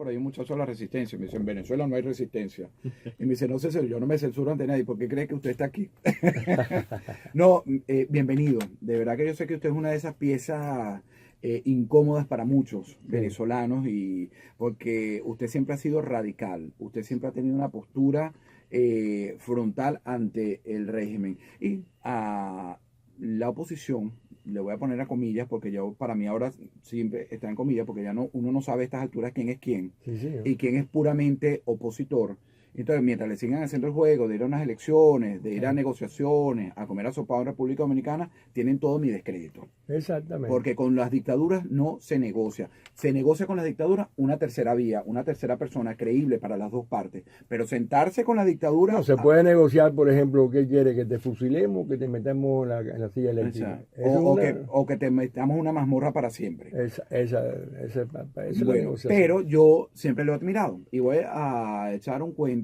por ahí un muchacho de la resistencia. Me dice, en Venezuela no hay resistencia. Y me dice, no sé, yo no me censuro ante nadie. ¿Por qué cree que usted está aquí? No, bienvenido. De verdad que yo sé que usted es una de esas piezas incómodas para muchos venezolanos, y porque usted siempre ha sido radical. Usted siempre ha tenido una postura frontal ante el régimen. Y a la oposición, le voy a poner a comillas, porque yo, para mí ahora siempre está en comillas, porque ya no, uno no sabe a estas alturas quién es quién, y quién es puramente opositor. Entonces, mientras le sigan haciendo el juego de ir a unas elecciones, de ir a negociaciones, a comer asopado en República Dominicana, tienen todo mi descrédito. Exactamente. Porque con las dictaduras no se negocia. Se negocia con las dictaduras una tercera vía, una tercera persona creíble para las dos partes. Pero sentarse con la dictadura... No, se puede negociar, por ejemplo, ¿qué quiere? ¿Que te fusilemos o que te metamos en la silla eléctrica? O que te metamos una mazmorra para siempre. Esa bueno, pero yo siempre lo he admirado. Y voy a echar un cuento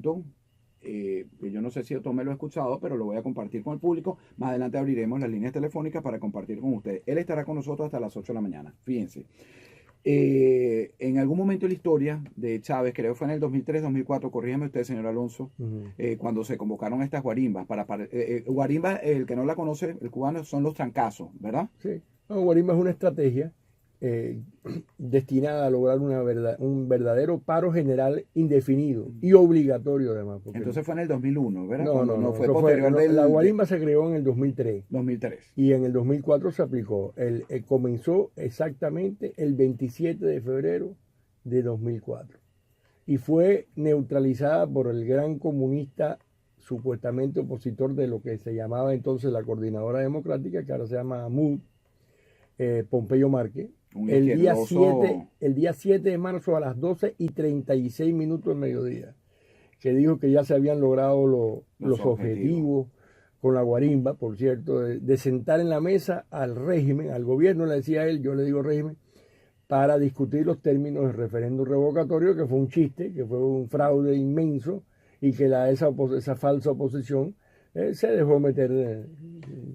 que yo no sé si Otto me lo ha escuchado, pero lo voy a compartir con el público. Más adelante abriremos las líneas telefónicas para compartir con ustedes. Él estará con nosotros hasta las 8 de la mañana. Fíjense. En algún momento de la historia de Chávez, creo que fue en el 2003-2004, corrígeme usted, señor Alonso, cuando se convocaron estas guarimbas. Guarimba, el que no la conoce, el cubano, son los trancazos, ¿verdad? Sí. No, guarimba es una estrategia destinada a lograr un verdadero paro general indefinido y obligatorio además. Entonces fue en el 2001, ¿verdad? No fue posterior la guarimba se creó en el 2003. 2003. Y en el 2004 se aplicó. Comenzó exactamente el 27 de febrero de 2004. Y fue neutralizada por el gran comunista supuestamente opositor de lo que se llamaba entonces la Coordinadora Democrática, que ahora se llama MUD, Pompeyo Márquez. El día 7 de marzo a las 12:36 del mediodía, que dijo que ya se habían logrado los objetivos con la guarimba, por cierto, de sentar en la mesa al régimen, al gobierno, le decía él, yo le digo régimen, para discutir los términos del referéndum revocatorio, que fue un chiste, que fue un fraude inmenso, y que esa falsa oposición se dejó meter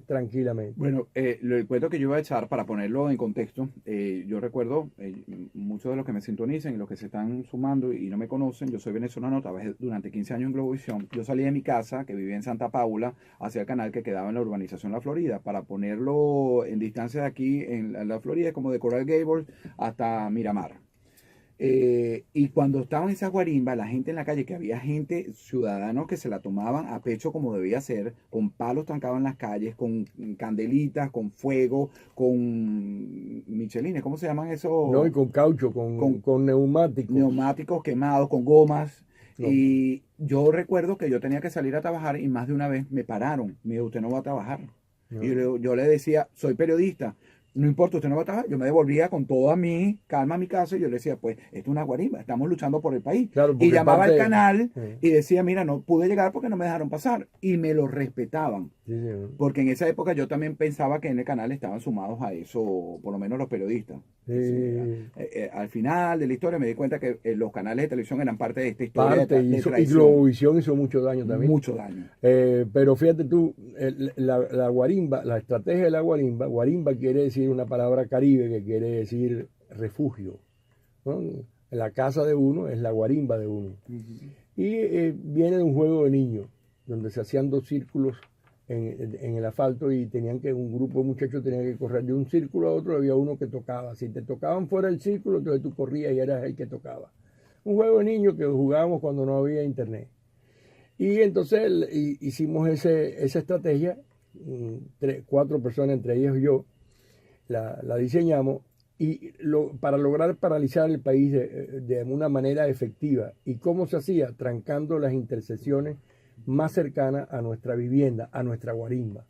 tranquilamente. Bueno, el cuento que yo iba a echar, para ponerlo en contexto, yo recuerdo, muchos de los que me sintonizan y los que se están sumando y no me conocen, yo soy venezolano, trabajé durante 15 años en Globovisión. Yo salí de mi casa, que vivía en Santa Paula, hacia el canal que quedaba en la urbanización La Florida. Para ponerlo en distancia de aquí, en La Florida, como de Coral Gables hasta Miramar. Y cuando estaban esas guarimbas, la gente en la calle, que había gente, ciudadanos que se la tomaban a pecho como debía ser, con palos trancados en las calles, con candelitas, con fuego, con michelines, ¿cómo se llaman esos? No, y con caucho, con neumáticos. Neumáticos quemados, con gomas. No. Y yo recuerdo que yo tenía que salir a trabajar y más de una vez me pararon. Me dijo, usted no va a trabajar. No. Y yo le decía, soy periodista. No importa, usted no va a trabajar. Yo me devolvía con toda mi calma a mi casa y yo le decía, pues, esto es una guarimba, estamos luchando por el país. Claro, y llamaba al canal y decía, mira, no pude llegar porque no me dejaron pasar. Y me lo respetaban. Sí, sí. Porque en esa época yo también pensaba que en el canal estaban sumados a eso, por lo menos los periodistas. Sí. Al final de la historia me di cuenta que los canales de televisión eran parte de esta historia. Y Globovisión hizo mucho daño también. Mucho daño. Pero fíjate tú, la guarimba, la estrategia de la guarimba quiere decir una palabra caribe que quiere decir refugio, ¿no? La casa de uno es la guarimba de uno. Y viene de un juego de niños, donde se hacían dos círculos en el asfalto y un grupo de muchachos tenía que correr de un círculo a otro, había uno que tocaba. Si te tocaban fuera del círculo, entonces tú corrías y eras el que tocaba. Un juego de niños que jugábamos cuando no había internet. Y entonces hicimos esa estrategia, 4 personas, entre ellos yo, la diseñamos y para lograr paralizar el país de una manera efectiva. ¿Y cómo se hacía? Trancando las intersecciones más cercanas a nuestra vivienda, a nuestra guarimba.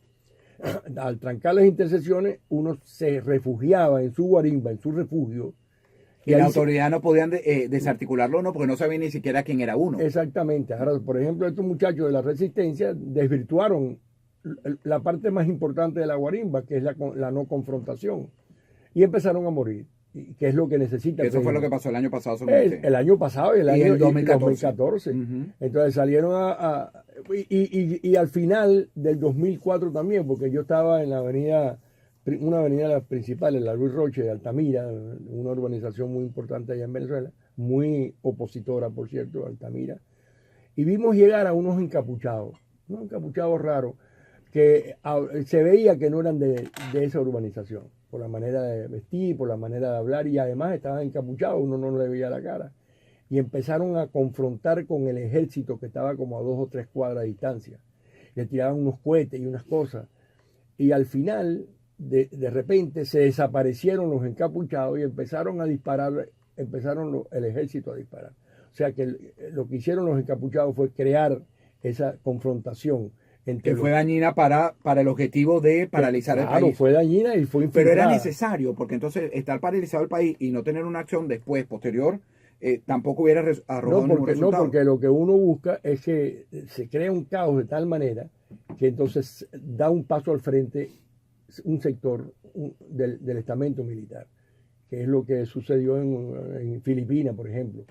Al trancar las intersecciones, uno se refugiaba en su guarimba, en su refugio. Y la autoridad no podían desarticularlo, ¿no? Porque no sabían ni siquiera quién era uno. Exactamente. Ahora, por ejemplo, estos muchachos de la resistencia desvirtuaron la parte más importante de la guarimba, que es la no confrontación. Y empezaron a morir, que es lo que necesita. Eso fue lo que pasó el año pasado. El año pasado y el 2014. Entonces salieron y al final del 2004 también, porque yo estaba en la avenida una avenida de las principales, la Luis Roche de Altamira, una urbanización muy importante allá en Venezuela, muy opositora, por cierto, Altamira, y vimos llegar a unos encapuchados raros, que se veía que no eran de esa urbanización, por la manera de vestir, por la manera de hablar, y además estaban encapuchados, uno no le veía la cara. Y empezaron a confrontar con el ejército que estaba como a 2 o 3 cuadras de distancia. Le tiraban unos cohetes y unas cosas. Y al final, de repente, se desaparecieron los encapuchados y empezaron a disparar, el ejército a disparar. O sea que lo que hicieron los encapuchados fue crear esa confrontación. Que fue dañina para el objetivo de paralizar el país. Claro, fue dañina y fue infiltrada. Pero era necesario, porque entonces estar paralizado el país y no tener una acción después, posterior, tampoco hubiera arrojado ningún resultado. No, porque lo que uno busca es que se crea un caos de tal manera que entonces da un paso al frente un sector del estamento militar, que es lo que sucedió en Filipinas, por ejemplo.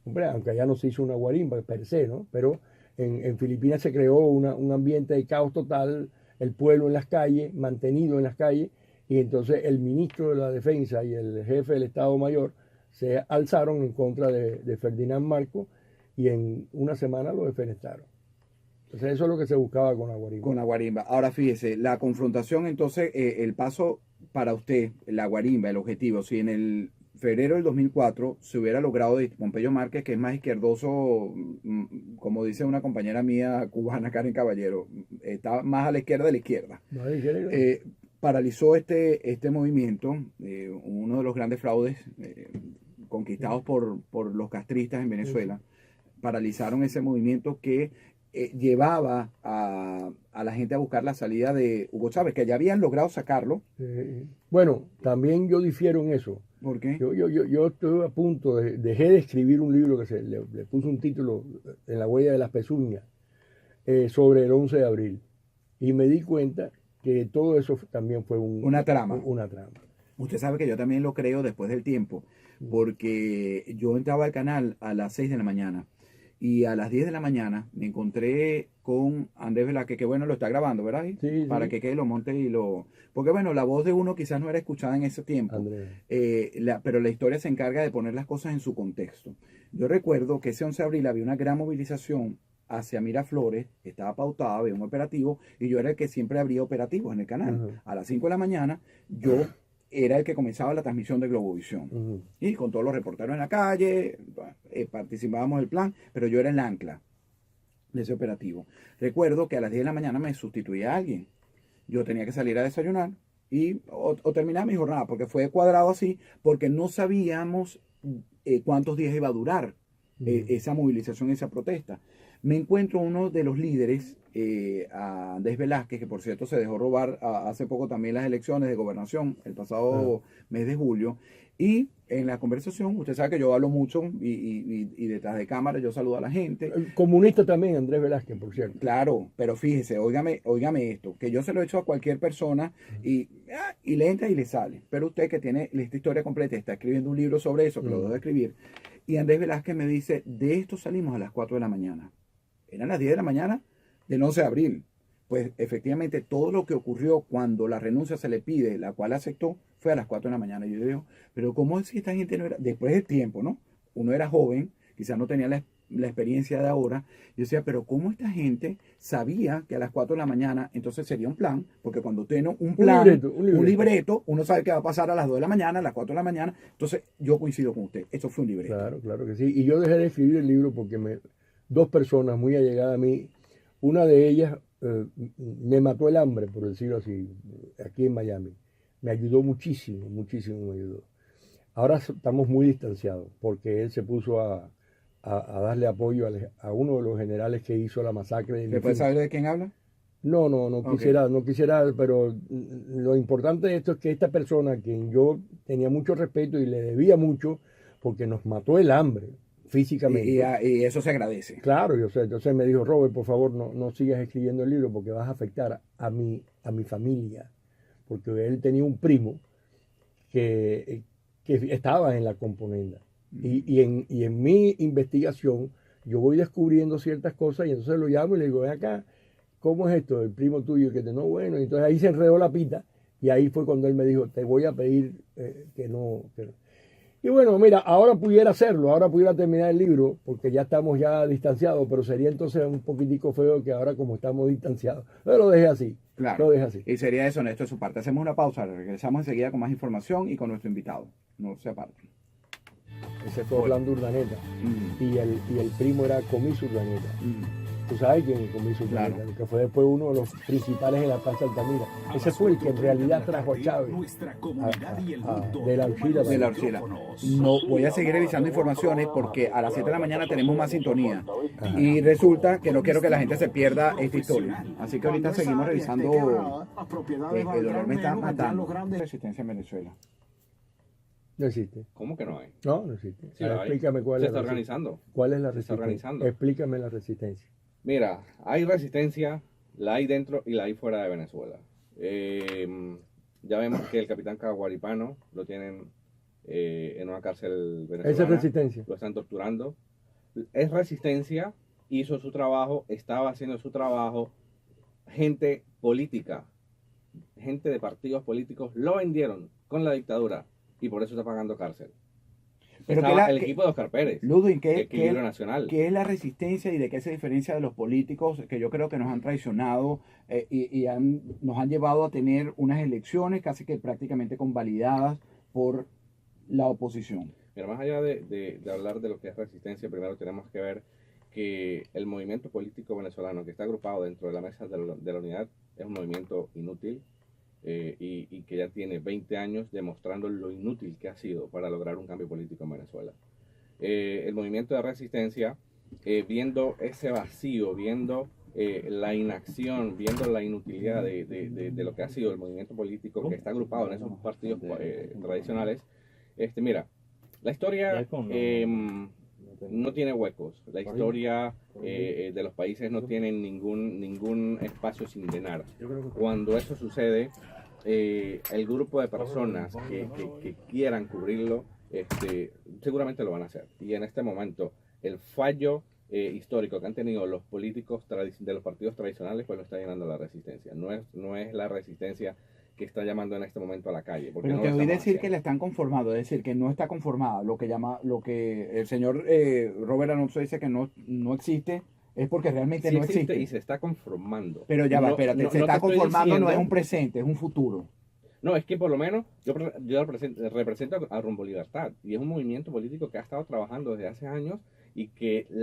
Hombre, aunque allá no se hizo una guarimba per se, ¿no? Pero en Filipinas se creó un ambiente de caos total, el pueblo en las calles, mantenido en las calles, y entonces el ministro de la Defensa y el jefe del Estado Mayor se alzaron en contra de Ferdinand Marcos y en una semana lo defenestraron. Entonces eso es lo que se buscaba con la guarimba. Con la guarimba. Ahora fíjese, la confrontación entonces, el paso para usted, la guarimba, el objetivo, si en el febrero del 2004 se hubiera logrado de Pompeyo Márquez, que es más izquierdoso, como dice una compañera mía cubana, Karen Caballero, está más a la izquierda de la izquierda. Paralizó este movimiento, uno de los grandes fraudes conquistados por los castristas en Venezuela. Paralizaron ese movimiento que llevaba a la gente a buscar la salida de Hugo Chávez, que ya habían logrado sacarlo. Bueno, también yo difiero en eso. ¿Por qué? Yo estuve a punto, dejé de escribir un libro que le puse un título, En la huella de las pezuñas, sobre el 11 de abril. Y me di cuenta que todo eso también fue una trama. Una trama. Usted sabe que yo también lo creo después del tiempo, porque yo entraba al canal a las 6 de la mañana y a las 10 de la mañana me encontré con Andrés Velázquez, que bueno, lo está grabando, ¿verdad? Sí, para que quede, lo monte y lo... Porque bueno, la voz de uno quizás no era escuchada en ese tiempo, pero la historia se encarga de poner las cosas en su contexto. Yo recuerdo que ese 11 de abril había una gran movilización hacia Miraflores, estaba pautada, había un operativo, y yo era el que siempre abría operativos en el canal. A las 5 de la mañana, yo era el que comenzaba la transmisión de Globovisión. Y con todos los reporteros en la calle, participábamos del plan, pero yo era el ancla de ese operativo. Recuerdo que a las 10 de la mañana me sustituía a alguien. Yo tenía que salir a desayunar y o terminar mi jornada, porque fue cuadrado así, porque no sabíamos cuántos días iba a durar esa movilización, esa protesta. Me encuentro uno de los líderes, a Andrés Velázquez, que por cierto se dejó robar hace poco también las elecciones de gobernación, el pasado mes de julio, y en la conversación, usted sabe que yo hablo mucho y detrás de cámara yo saludo a la gente. El comunista también, Andrés Velázquez, por cierto. Claro, pero fíjese, óigame esto, que yo se lo he hecho a cualquier persona y le entra y le sale, pero usted que tiene esta historia completa, está escribiendo un libro sobre eso, que lo debo de escribir, y Andrés Velázquez me dice, de esto salimos a las 4 de la mañana. Eran las 10 de la mañana del 11 de abril. Pues efectivamente todo lo que ocurrió cuando la renuncia se le pide, la cual aceptó, fue a las 4 de la mañana. Y yo digo, pero ¿cómo es que esta gente no era? Después del tiempo, ¿no? Uno era joven, quizás no tenía la experiencia de ahora. Yo decía, pero ¿cómo esta gente sabía que a las 4 de la mañana entonces sería un plan? Porque cuando tiene un plan, un libreto, uno sabe que va a pasar a las 2 de la mañana, a las 4 de la mañana. Entonces yo coincido con usted, eso fue un libreto. Claro que sí. Y yo dejé de escribir el libro porque dos personas muy allegadas a mí, una de ellas me mató el hambre, por decirlo así, aquí en Miami. Me ayudó muchísimo me ayudó. Ahora estamos muy distanciados porque él se puso a darle apoyo a uno de los generales que hizo la masacre. ¿Se puede saber de quién habla? No quisiera, pero lo importante de esto es que esta persona, a quien yo tenía mucho respeto y le debía mucho, porque nos mató el hambre físicamente. Y eso se agradece. Claro, yo sé. Entonces me dijo, Robert, por favor, no sigas escribiendo el libro porque vas a afectar a mi familia. Porque él tenía un primo que estaba en la componenda. Y en mi investigación, yo voy descubriendo ciertas cosas y entonces lo llamo y le digo, ven acá, ¿cómo es esto? El primo tuyo que no, bueno, y entonces ahí se enredó la pita Y ahí fue cuando él me dijo, te voy a pedir que no. Y bueno, mira, ahora pudiera hacerlo, ahora pudiera terminar el libro, porque ya estamos ya distanciados, pero sería entonces un poquitico feo que ahora como estamos distanciados. Pero lo dejé así. Claro. Lo dejé así. Y sería deshonesto de su parte. Hacemos una pausa, regresamos enseguida con más información y con nuestro invitado. No se aparten. Ese fue Orlando Urdaneta. Y el primo era Comiso Urdaneta. Tú sabes quién es Comiso Urdaneta, Claro. que fue después uno de los principales en la Plaza Altamira. Ese fue el que en realidad trajo a Chávez de la Archila. De la Archila. No, voy a seguir revisando informaciones porque a las 7 de la mañana tenemos más sintonía. Y resulta que no quiero que la gente se pierda esta historia. Así que ahorita seguimos revisando. El dolor me está matando. Resistencia en Venezuela. No existe. ¿Cómo que no hay? No, no existe. Sí, Ahora, hay. explícame cuál Se es está la organizando. ¿Cuál es la Se está resistencia? organizando. Explícame la resistencia. Mira, hay resistencia, la hay dentro y la hay fuera de Venezuela. Ya vemos que el capitán Caguaripano lo tienen en una cárcel venezolana. Esa es resistencia. Lo están torturando. Es resistencia, hizo su trabajo, estaba haciendo su trabajo. Gente política, gente de partidos políticos lo vendieron con la dictadura y por eso está pagando cárcel. Pero Estaba que el equipo de Oscar Pérez, Ludwig, de Equilibrio Nacional. ¿qué es la resistencia y de qué se diferencia de los políticos que yo creo que nos han traicionado nos han llevado a tener unas elecciones casi que prácticamente convalidadas por la oposición? Mira, más allá de hablar de lo que es resistencia, primero tenemos que ver que el movimiento político venezolano que está agrupado dentro de la mesa de la unidad es un movimiento inútil y que ya tiene 20 años demostrando lo inútil que ha sido para lograr un cambio político en Venezuela. El movimiento de resistencia, viendo ese vacío, viendo la inacción, viendo la inutilidad de lo que ha sido el movimiento político que está agrupado en esos partidos tradicionales, mira, la historia no tiene huecos, la historia de los países no tiene ningún espacio sin llenar. Cuando eso sucede, el grupo de personas que quieran cubrirlo, seguramente lo van a hacer. Y en este momento, el fallo histórico que han tenido los políticos de los partidos tradicionales, pues lo está llenando la resistencia. No es la resistencia que está llamando en este momento a la calle. Porque Pero no te lo oí estamos decir que haciendo. la están conformando, es decir, que no está conformada. Lo que el señor Robert Alonso dice que no existe, es porque realmente Sí no existe existe. y se está conformando. Pero ya va, No- espérate, no- se no está te estoy conformando, no es diciendo- un presente, es un futuro. No, es que por lo menos yo represento a Rumbo Libertad y es un movimiento político que ha estado trabajando desde hace años y que sus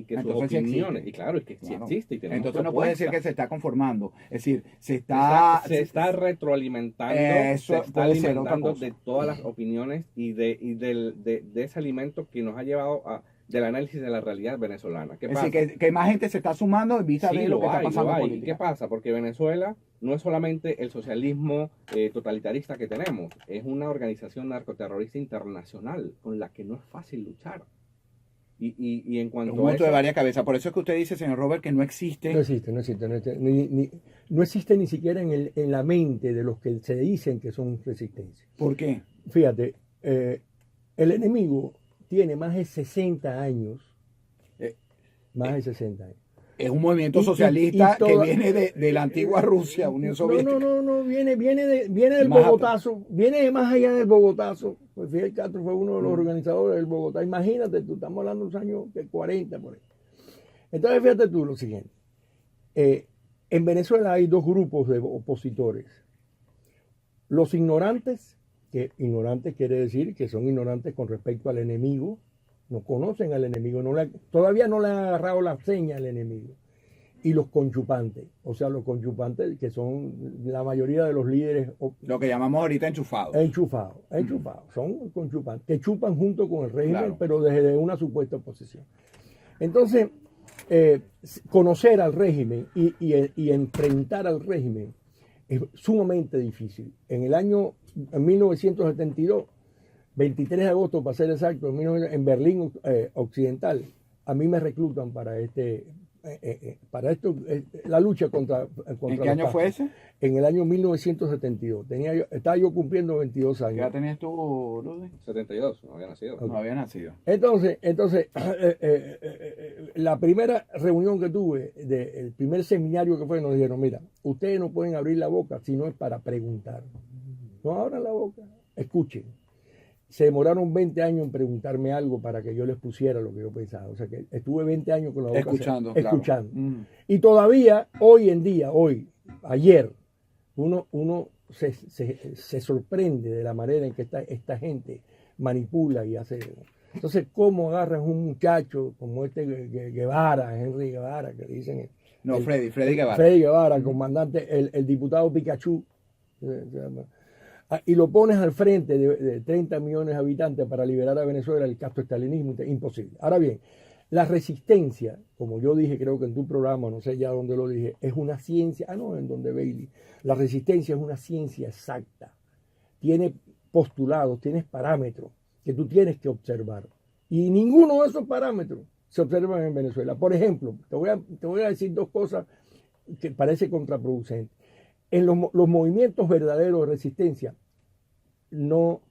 Entonces sí opiniones, existe. y claro, es que sí Claro. existe y tenemos Entonces no puede decir que propuestas. se está conformando. Es decir, se está retroalimentando, Eso se está puede ser otra alimentando cosa. de todas las opiniones y de ese alimento que nos ha llevado del análisis de la realidad venezolana. ¿Qué Es pasa? decir, que más gente se está sumando en vista Sí, de lo que está pasando en hay. política. ¿Qué pasa? Porque Venezuela no es solamente el socialismo totalitarista que tenemos, es una organización narcoterrorista internacional con la que no es fácil luchar. Y en Es cuanto un a monstruo de eso, varias cabezas. Por eso es que usted dice, señor Robert, que no existe. No existe. No existe ni siquiera en la mente de los que se dicen que son resistencia. ¿Por qué? Fíjate, el enemigo tiene más de 60 años. Más de 60 años. Es un movimiento Y socialista toda- que viene de la antigua Rusia, Unión Soviética. No, viene del Más Bogotazo, viene de más allá del Bogotazo. Pues Fidel Castro fue uno de los organizadores del Bogotá. Imagínate, tú estamos hablando de los años de 40 por ahí. Entonces, fíjate tú lo siguiente. En Venezuela hay dos grupos de opositores. Los ignorantes, que ignorantes quiere decir que son ignorantes con respecto al enemigo, no conocen al enemigo, todavía no le han agarrado la seña al enemigo. Y los conchupantes, o sea, los conchupantes que son la mayoría de los líderes Lo que llamamos ahorita enchufados. enchufados, son conchupantes, que chupan junto con el régimen, Claro. pero desde una supuesta oposición. Entonces, conocer al régimen y enfrentar al régimen es sumamente difícil. En 1972, 23 de agosto, para ser exacto, en Berlín Occidental, a mí me reclutan para para esto, la lucha contra ¿En qué año fue ese? En el año 1972. Estaba yo cumpliendo 22 ¿Qué edad años. tenías tú, Ludwig? 72, no había nacido. No había nacido. Entonces la primera reunión que tuve, el primer seminario que fue, nos dijeron, mira, ustedes no pueden abrir la boca si no es para preguntar. No abran la boca, escuchen. Se demoraron 20 años en preguntarme algo para que yo les pusiera lo que yo pensaba. O sea que estuve 20 años con la boca Escuchando. escuchando. Claro. Y todavía, hoy en día, ayer, uno se sorprende de la manera en que esta gente manipula y hace. Entonces, ¿cómo agarran un muchacho como este Guevara, Henry Guevara, que dicen? No, Freddy Guevara. Freddy Guevara, comandante, el diputado Pikachu. Y lo pones al frente de 30 millones de habitantes para liberar a Venezuela del castrostalinismo, imposible. Ahora bien, la resistencia, como yo dije, creo que en tu programa, no sé ya dónde lo dije, es una ciencia, en donde Bailey, la resistencia es una ciencia exacta, tiene postulados, tienes parámetros que tú tienes que observar. Y ninguno de esos parámetros se observan en Venezuela. Por ejemplo, te voy a decir dos cosas que parecen contraproducentes. En los movimientos verdaderos de resistencia no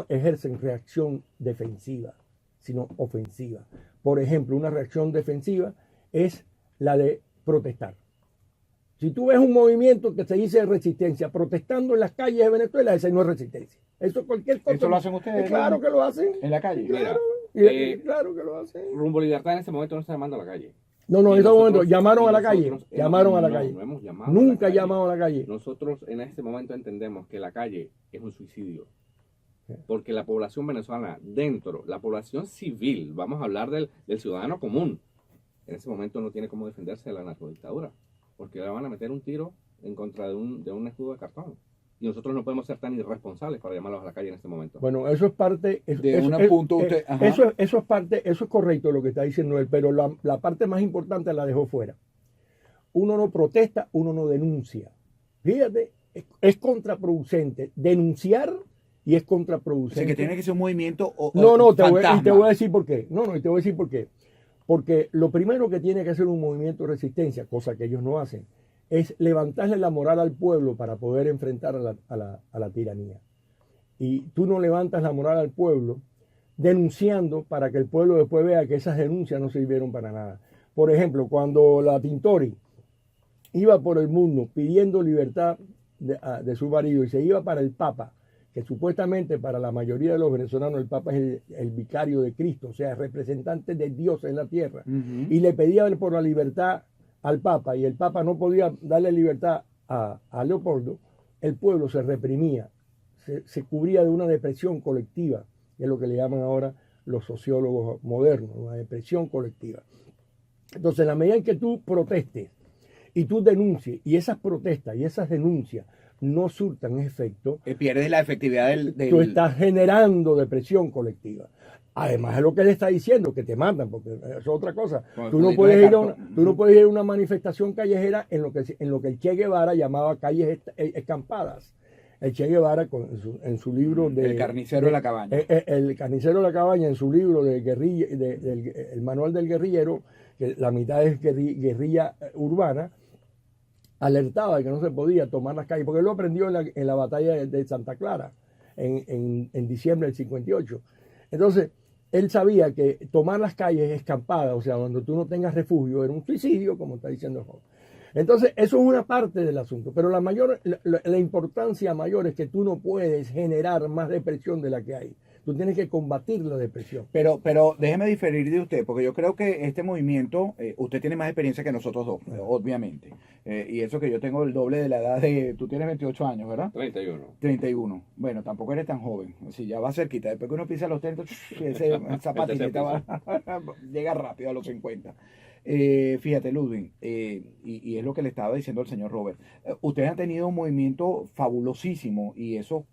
ejercen reacción defensiva, sino ofensiva. Por ejemplo, una reacción defensiva es la de protestar. Si tú ves un movimiento que se dice resistencia protestando en las calles de Venezuela, ese no es resistencia. Eso cualquier cosa. ¿Eso lo hacen ustedes? Claro que lo hacen. ¿En la calle? Claro, claro que lo hacen. Rumbo Libertad en este momento no está llamando a la calle. No, en ese momento llamaron a la calle. Llamaron a la No, calle. no hemos llamado Nunca a la calle. llamado a la calle. Nosotros en este momento entendemos que la calle es un suicidio. Porque la población venezolana, la población civil, vamos a hablar del ciudadano común, en ese momento no tiene cómo defenderse de la narcodictadura. Porque le van a meter un tiro en contra de un escudo de cartón. Y nosotros no podemos ser tan irresponsables para llamarlos a la calle en este momento. Bueno, eso es parte. Eso es parte, eso es correcto lo que está diciendo él, pero la parte más importante la dejó fuera. Uno no protesta, uno no denuncia. Fíjate, es contraproducente denunciar y es contraproducente. O sea, que tiene que ser un movimiento te voy a decir por qué. Y te voy a decir por qué. Porque lo primero que tiene que hacer un movimiento de resistencia, cosa que ellos no hacen, es levantarle la moral al pueblo para poder enfrentar a la tiranía. Y tú no levantas la moral al pueblo denunciando para que el pueblo después vea que esas denuncias no sirvieron para nada. Por ejemplo, cuando la Tintori iba por el mundo pidiendo libertad de su marido y se iba para el Papa, que supuestamente para la mayoría de los venezolanos el Papa es el vicario de Cristo, o sea, representante de Dios en la tierra, y le pedía por la libertad al Papa, y el Papa no podía darle libertad a Leopoldo, el pueblo se reprimía, se cubría de una depresión colectiva, que es lo que le llaman ahora los sociólogos modernos, una depresión colectiva. Entonces, en la medida en que tú protestes y tú denuncies, y esas protestas y esas denuncias no surtan efecto, pierdes la efectividad del... Tú estás generando depresión colectiva. Además de lo que él está diciendo, que te matan, porque es otra cosa. Tú no puedes ir a una manifestación callejera en lo que el Che Guevara llamaba calles escampadas. El Che Guevara en su libro de... El carnicero de la cabaña. El carnicero de la cabaña, en su libro de guerrilla, el manual del guerrillero, que la mitad es guerrilla urbana, alertaba de que no se podía tomar las calles, porque él lo aprendió en la batalla de Santa Clara, en diciembre del 58. Entonces, él sabía que tomar las calles escampadas, o sea, donde tú no tengas refugio, era un suicidio, como está diciendo Job. Entonces, eso es una parte del asunto, pero la importancia mayor es que tú no puedes generar más depresión de la que hay. Tú tienes que combatir la depresión. Pero déjeme diferir de usted, porque yo creo que este movimiento, usted tiene más experiencia que nosotros dos, obviamente. Y eso que yo tengo el doble de la edad de... Tú tienes 28 años, ¿verdad? 31. 31. Bueno, tampoco eres tan joven. Si ya va cerquita. Después que uno pisa los 30, esa patineta llega rápido a los 50. Fíjate, Ludwig, y es lo que le estaba diciendo al señor Robert. Ustedes han tenido un movimiento fabulosísimo y esos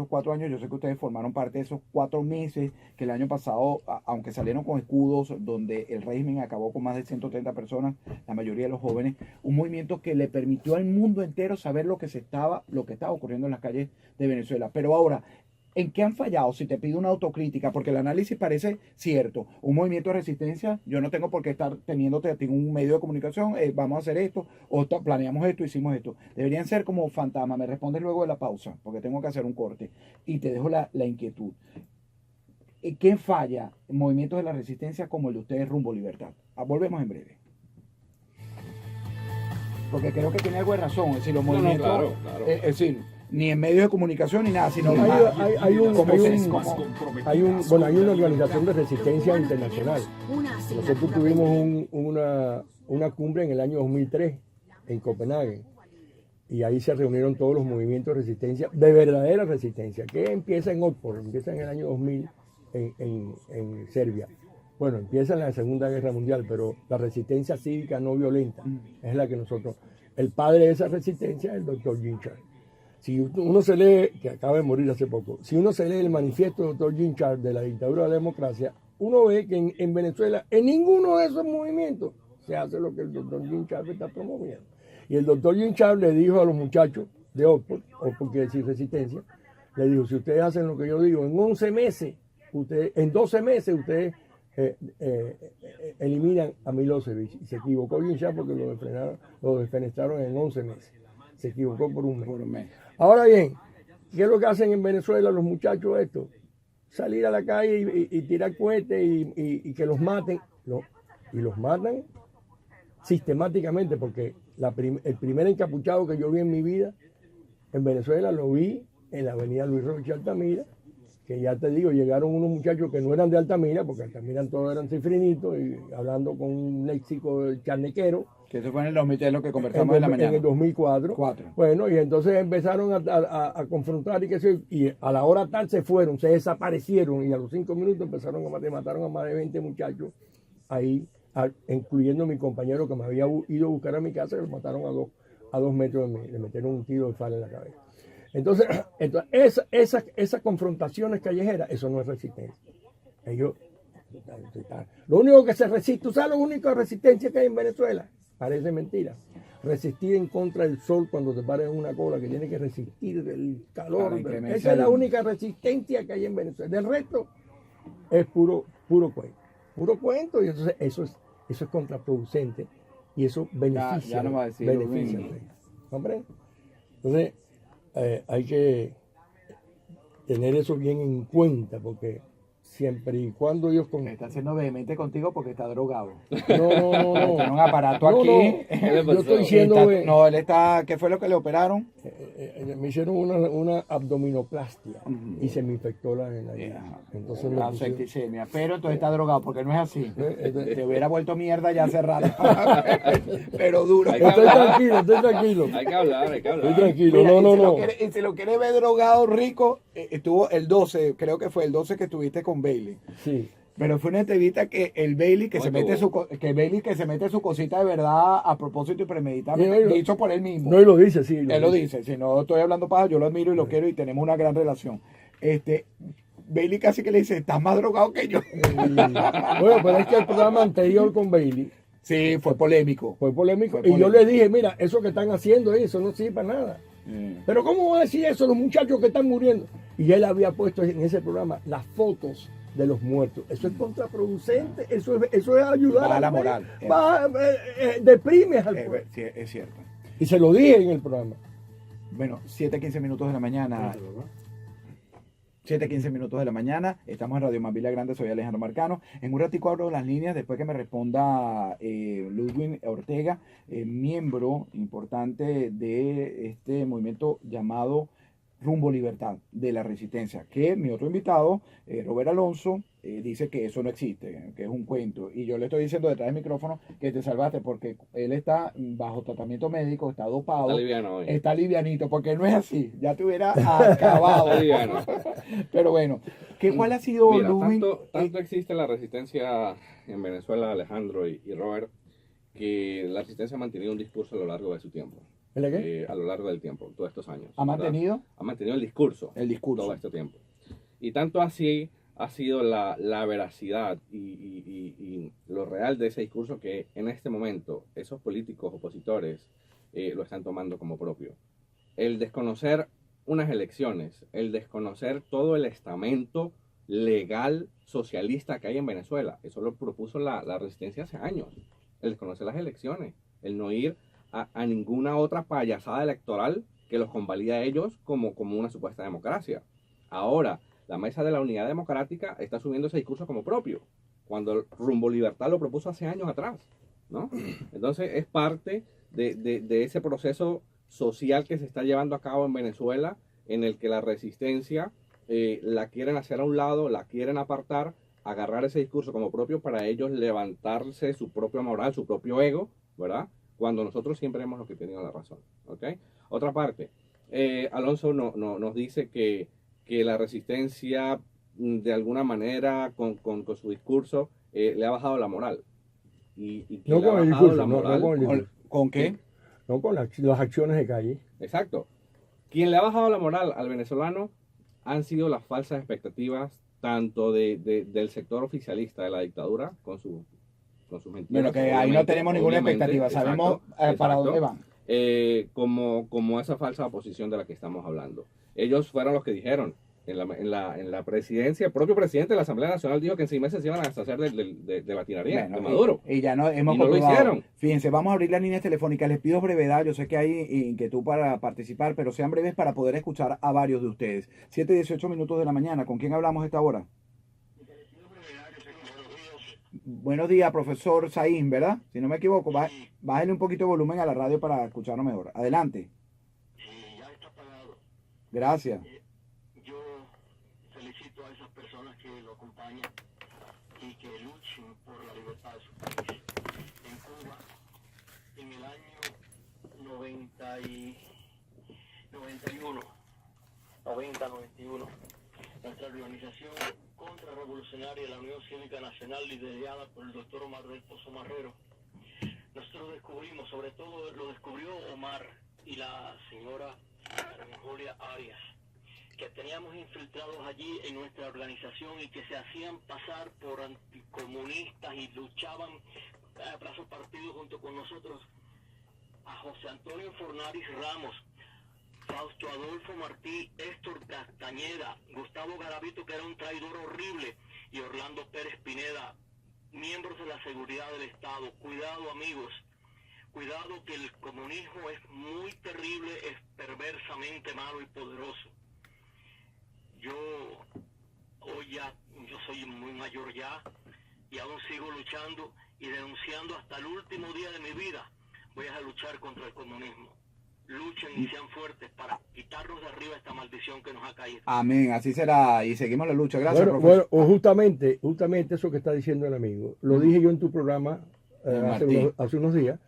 4 años, yo sé que ustedes formaron parte de esos 4 meses que el año pasado, aunque salieron con escudos, donde el régimen acabó con más de 130 personas, la mayoría de los jóvenes, un movimiento que le permitió al mundo entero saber lo que estaba ocurriendo en las calles de Venezuela. Pero ahora, ¿En qué han fallado? Si te pido una autocrítica, porque el análisis parece cierto. Un movimiento de resistencia, yo no tengo por qué estar teniéndote a ti un medio de comunicación, vamos a hacer esto, o planeamos esto, hicimos esto. Deberían ser como fantasmas. Me respondes luego de la pausa, porque tengo que hacer un corte. Y te dejo la inquietud. ¿Qué falla en movimientos de la resistencia como el de ustedes Rumbo Libertad? Volvemos en breve. Porque creo que tiene algo de razón. Es decir, los movimientos... claro. Es decir, ni en medios de comunicación ni nada, sino Hay una una organización de resistencia internacional. Nosotros tuvimos una cumbre en el año 2003 en Copenhague y ahí se reunieron todos los movimientos de resistencia, de verdadera resistencia, que empieza en Otpor, empieza en el año 2000 en Serbia. Bueno, empieza en la Segunda Guerra Mundial, pero la resistencia cívica no violenta es la que nosotros... El padre de esa resistencia es el doctor Ginchard. Si uno se lee, que acaba de morir hace poco, si uno se lee el manifiesto del doctor Ginchard de la dictadura de la democracia, uno ve que en Venezuela, en ninguno de esos movimientos, se hace lo que el doctor Ginchard está promoviendo. Y el doctor Ginchard le dijo a los muchachos de Oxford quiere decir resistencia, le dijo, si ustedes hacen lo que yo digo, en 11 meses, en 12 meses ustedes eliminan a Milosevic. Y se equivocó Ginchard porque lo defenestraron en 11 meses. Se equivocó por un mes. Ahora bien, ¿qué es lo que hacen en Venezuela los muchachos estos? Salir a la calle y tirar cohetes y que los maten. Y los matan sistemáticamente, porque el primer encapuchado que yo vi en mi vida en Venezuela lo vi en la avenida Luis Rocha Altamira, que ya te digo, llegaron unos muchachos que no eran de Altamira, porque Altamira todos eran cifrinitos, y hablando con un léxico charnequero. Que eso fue en el 2003 lo que conversamos en la mañana. En el 2004. Bueno, y entonces empezaron a confrontar y a la hora tal se fueron, se desaparecieron, y a los 5 minutos empezaron mataron a más de 20 muchachos ahí, incluyendo mi compañero que me había ido a buscar a mi casa, que lo mataron a 2 metros de mí, le metieron un tiro de fala en la cabeza. Entonces esas confrontaciones callejeras, eso no es resistencia. Lo único que se resiste, ¿tú sabes lo único de resistencia que hay en Venezuela? Parece mentira. Resistir en contra del sol cuando te pares en una cola, que tiene que resistir el calor. Esa es la única resistencia que hay en Venezuela. Del resto es puro cuento. Puro cuento, y entonces eso es contraproducente y eso beneficia. Ya no va a decir ¿Comprende? Entonces hay que tener eso bien en cuenta, porque siempre y cuando Dios está siendo vehemente contigo porque está drogado. No. Tiene un aparato aquí. Yo estoy diciendo... él está... ¿Qué fue lo que le operaron? Me hicieron una abdominoplastia y se me infectó la entonces la septicemia. Pero entonces está drogado, porque no es así. Te hubiera vuelto mierda ya hace rato. Pero duro. Estoy tranquilo. Hay que hablar. Estoy tranquilo. Mira, no. Y si lo quieres ver drogado, rico, estuvo el 12, creo que fue el 12 que estuviste con Bailey. Sí. Pero fue una entrevista que el Bailey que se mete su cosita de verdad a propósito y premeditadamente, dicho por él mismo. No, él lo dice, sí. Él lo dice. Si no estoy hablando paja, yo lo admiro y lo quiero y tenemos una gran relación. Bailey casi que le dice, estás más drogado que yo. Bueno, pero es que el programa anterior con Bailey. Sí, fue polémico. Y yo le dije, mira, eso que están haciendo, eso no sirve para nada. Pero ¿cómo va a decir eso los muchachos que están muriendo? Y él había puesto en ese programa las fotos de los muertos. Eso es contraproducente, eso es ayudar a la moral. Deprimes al pueblo. Sí, es cierto. Y se lo dije en el programa. Bueno, 7:15 minutos de la mañana. 7:15 minutos de la mañana, estamos en Radio Mavila Grande, soy Alejandro Marcano. En un ratico abro las líneas después que me responda Ludwig Ortega, miembro importante de este movimiento llamado Rumbo Libertad de la Resistencia, que mi otro invitado, Robert Alonso, dice que eso no existe, que es un cuento. Y yo le estoy diciendo detrás del micrófono que te salvaste porque él está bajo tratamiento médico, está dopado. Está liviano hoy. Está livianito, porque no es así. Ya te hubiera acabado. Pero bueno, ¿cuál ha sido, Ludwig? Tanto existe la resistencia en Venezuela, Alejandro y Robert, que la resistencia ha mantenido un discurso a lo largo de su tiempo. ¿El qué? A lo largo del tiempo, todos estos años. ¿Ha mantenido? ¿Verdad? Ha mantenido el discurso. Todo este tiempo. Y tanto así ha sido la veracidad y lo real de ese discurso que en este momento esos políticos opositores lo están tomando como propio. El desconocer unas elecciones, el desconocer todo el estamento legal socialista que hay en Venezuela. Eso lo propuso la resistencia hace años. El desconocer las elecciones, el no ir a ninguna otra payasada electoral que los convalida a ellos como una supuesta democracia. Ahora, la Mesa de la Unidad Democrática está asumiendo ese discurso como propio, cuando el Rumbo Libertad lo propuso hace años atrás, ¿no? Entonces es parte de ese proceso social que se está llevando a cabo en Venezuela, en el que la resistencia la quieren hacer a un lado, la quieren apartar, agarrar ese discurso como propio para ellos levantarse su propia moral, su propio ego, ¿verdad? Cuando nosotros siempre hemos los que tenido la razón, ¿ok? Otra parte, Alonso nos dice que la resistencia de alguna manera con su discurso le ha bajado la moral. Y que No le ha con el bajado discurso, la moral. no con el discurso. ¿Con qué? No con las acciones de calle. Exacto. Quien le ha bajado la moral al venezolano han sido las falsas expectativas tanto del sector oficialista de la dictadura con sus mentiras. Bueno, que ahí no tenemos ninguna expectativa, sabemos para dónde van. Como esa falsa oposición de la que estamos hablando. Ellos fueron los que dijeron en la presidencia, el propio presidente de la Asamblea Nacional dijo que en 6 meses se iban a deshacer de la tiranía, Bueno, de Maduro. Y ya no hemos Y no lo comprobado. hicieron. Fíjense, vamos a abrir las líneas telefónicas. Les pido brevedad. Yo sé que hay inquietud para participar, pero sean breves para poder escuchar a varios de ustedes. 7:18 minutos de la mañana. ¿Con quién hablamos a esta hora? Buenos días, profesor Saín, ¿verdad? Si no me equivoco, bájale un poquito de volumen a la radio para escucharlo mejor. Adelante. Ya está pagado. Gracias. Yo felicito a esas personas que lo acompañan y que luchen por la libertad de su país. En Cuba, en el año 91, nuestra organización contrarrevolucionaria, la Unión Cívica Nacional, liderada por el doctor Omar del Pozo Marrero, nosotros descubrimos, sobre todo lo descubrió Omar y la señora Julia Arias, que teníamos infiltrados allí en nuestra organización y que se hacían pasar por anticomunistas y luchaban a brazos partidos junto con nosotros, a José Antonio Fornaris Ramos, Fausto Adolfo Martí, Héctor Castañeda, Gustavo Garavito, que era un traidor horrible, y Orlando Pérez Pineda, miembros de la seguridad del Estado. Cuidado, amigos, cuidado, que el comunismo es muy terrible, es perversamente malo y poderoso. Yo soy muy mayor ya y aún sigo luchando y denunciando hasta el último día de mi vida. Voy a luchar contra el comunismo. Luchen y sean fuertes para quitarnos de arriba esta maldición que nos ha caído. Amén, así será. Y seguimos la lucha. Gracias, Bueno, profesor. o justamente eso que está diciendo el amigo, lo dije yo en tu programa hace unos días,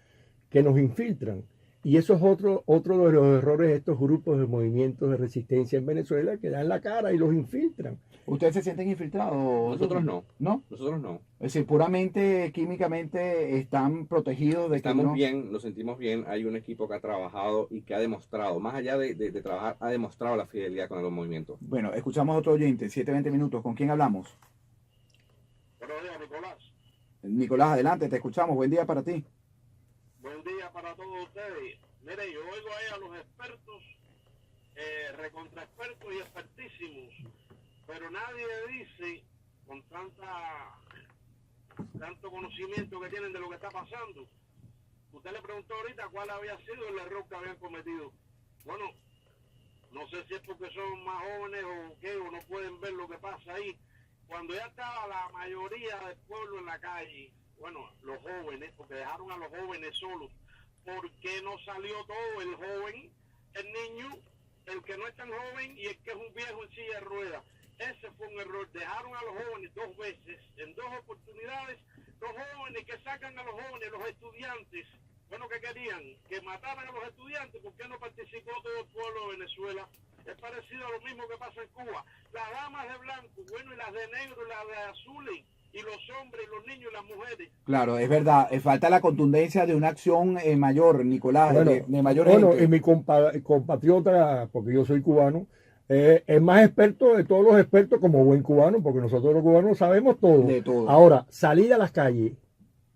que nos infiltran. Y eso es otro de los errores de estos grupos de movimientos de resistencia en Venezuela, que dan la cara y los infiltran. ¿Ustedes se sienten infiltrados? Nosotros no. ¿No? Nosotros no. Es decir, puramente, químicamente, están protegidos de Estamos que no... bien, nos sentimos bien. Hay un equipo que ha trabajado y que ha demostrado, más allá de trabajar, ha demostrado la fidelidad con el movimiento. Bueno, escuchamos a otro oyente, 7:20 minutos. ¿Con quién hablamos? Buenos días, Nicolás. Nicolás, adelante, te escuchamos. Buen día para ti. Buen día para todos ustedes. Mire, yo oigo ahí a los expertos, recontraexpertos y expertísimos, pero nadie dice con tanto conocimiento que tienen de lo que está pasando. Usted le preguntó ahorita cuál había sido el error que habían cometido. Bueno, no sé si es porque son más jóvenes o qué, o no pueden ver lo que pasa ahí. Cuando ya estaba la mayoría del pueblo en la calle, bueno, los jóvenes, porque dejaron a los jóvenes solos, ¿por qué no salió todo el joven, el niño, el que no es tan joven y el que es un viejo en silla de ruedas? Ese fue un error. Dejaron a los jóvenes 2 veces, en 2 oportunidades, los jóvenes que sacan a los jóvenes, los estudiantes. Bueno, ¿qué querían? Que mataran a los estudiantes. ¿Por qué no participó todo el pueblo de Venezuela? Es parecido a lo mismo que pasa en Cuba. Las damas de blanco, bueno, y las de negro, y las de azules, y los hombres, y los niños, y las mujeres. Claro, es verdad. Falta la contundencia de una acción mayor, Nicolás, Bueno, de mayor bueno, gente. y mi compatriota, porque yo soy cubano, es más experto de todos los expertos como buen cubano, porque nosotros los cubanos sabemos todo. De todo. Ahora, salir a las calles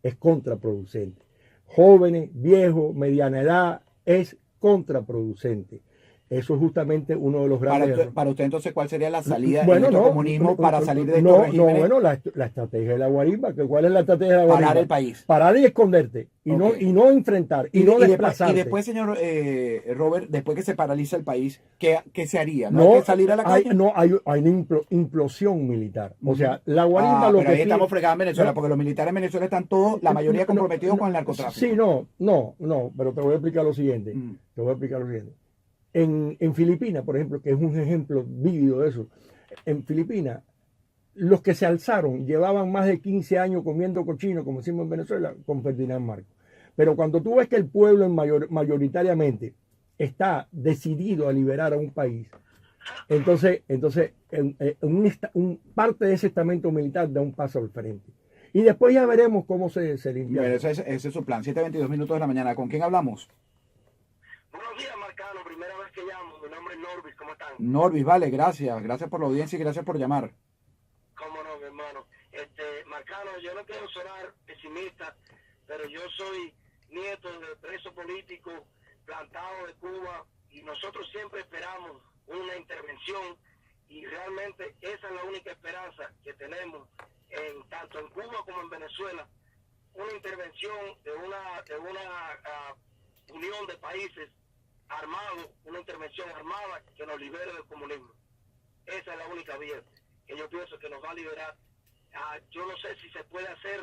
es contraproducente. Jóvenes, viejos, mediana edad, es contraproducente. Eso es justamente uno de los grandes errores. Para usted entonces, ¿cuál sería la salida Bueno, del no, comunismo para salir de estos no, regímenes? bueno, la estrategia de la guarimba, ¿cuál es la estrategia de la guarimba? Parar el país. Parar y esconderte, y Ok. no enfrentar, y no desplazarte. Y después, señor Robert, después que se paraliza el país, ¿qué se haría? ¿No No, hay que salir a la calle? hay una implosión militar. O sea, la guarimba lo pero que ahí estamos pide- fregados en Venezuela, No. porque los militares en Venezuela están todos, la mayoría comprometidos con el narcotráfico. Sí, no, pero te voy a explicar lo siguiente. Te voy a explicar lo siguiente. En Filipinas, por ejemplo, que es un ejemplo vívido de eso, en Filipinas, los que se alzaron llevaban más de 15 años comiendo cochino, como decimos en Venezuela, con Ferdinand Marcos. Pero cuando tú ves que el pueblo mayoritariamente está decidido a liberar a un país, entonces parte de ese estamento militar da un paso al frente. Y después ya veremos cómo se limpia. Bueno, ese es su plan. 7:22 minutos de la mañana. ¿Con quién hablamos? Buenos días, Marcano. Primera vez que llamo. Mi nombre es Norvis. ¿Cómo están? Norvis, vale, gracias. Gracias por la audiencia y gracias por llamar. Cómo no, mi hermano. Marcano, yo no quiero sonar pesimista, pero yo soy nieto de preso político plantado de Cuba y nosotros siempre esperamos una intervención y realmente esa es la única esperanza que tenemos tanto en Cuba como en Venezuela, una intervención de una unión de países armados, una intervención armada que nos libere del comunismo. Esa es la única vía que yo pienso que nos va a liberar. Yo no sé si se puede hacer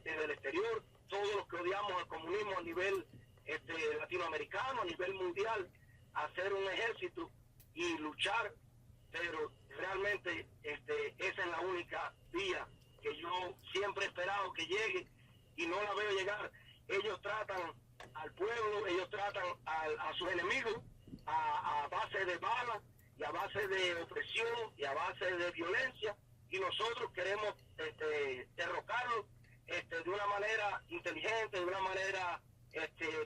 desde el exterior, todos los que odiamos al comunismo a nivel latinoamericano, a nivel mundial, hacer un ejército y luchar, pero realmente esa es la única vía que yo siempre he esperado que llegue y no la veo llegar. Ellos tratan al pueblo, ellos tratan a sus enemigos a base de balas y a base de opresión y a base de violencia, y nosotros queremos derrocarlos de una manera inteligente, de una manera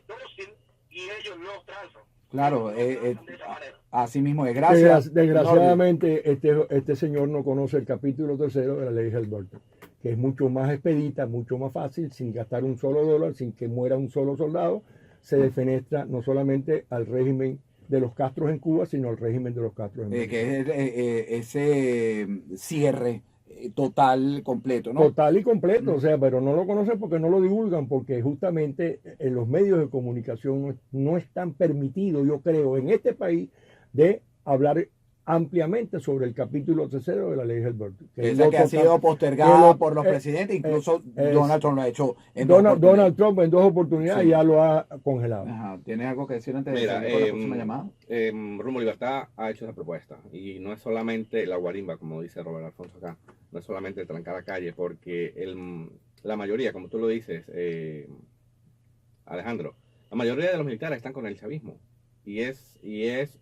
dócil, y ellos no transan. Claro, Ellos no transan de esa manera. así mismo es. Gracias. Desgraciadamente, este señor no conoce el capítulo 3 de la ley Helberto, que es mucho más expedita, mucho más fácil, sin gastar un solo dólar, sin que muera un solo soldado, se defenestra no solamente al régimen de los Castros en Cuba, sino al régimen de los Castros en Venezuela. Que es ese cierre total, completo, ¿no? Total y completo, o sea, pero no lo conocen porque no lo divulgan, porque justamente en los medios de comunicación no están permitidos, yo creo, en este país, de hablar ampliamente sobre el capítulo 3 de la ley Helberto. Esa que ha sido postergada por los presidentes, incluso Donald Trump lo ha hecho en Donald Trump en 2 oportunidades Sí. ya lo ha congelado. Ajá. ¿Tienes algo que decir antes de Mira, salir con la próxima llamada? Rumbo Libertad ha hecho esa propuesta y no es solamente la guarimba, como dice Robert Alfonso acá, no es solamente trancar la calle, porque la mayoría, como tú lo dices, Alejandro, la mayoría de los militares están con el chavismo y es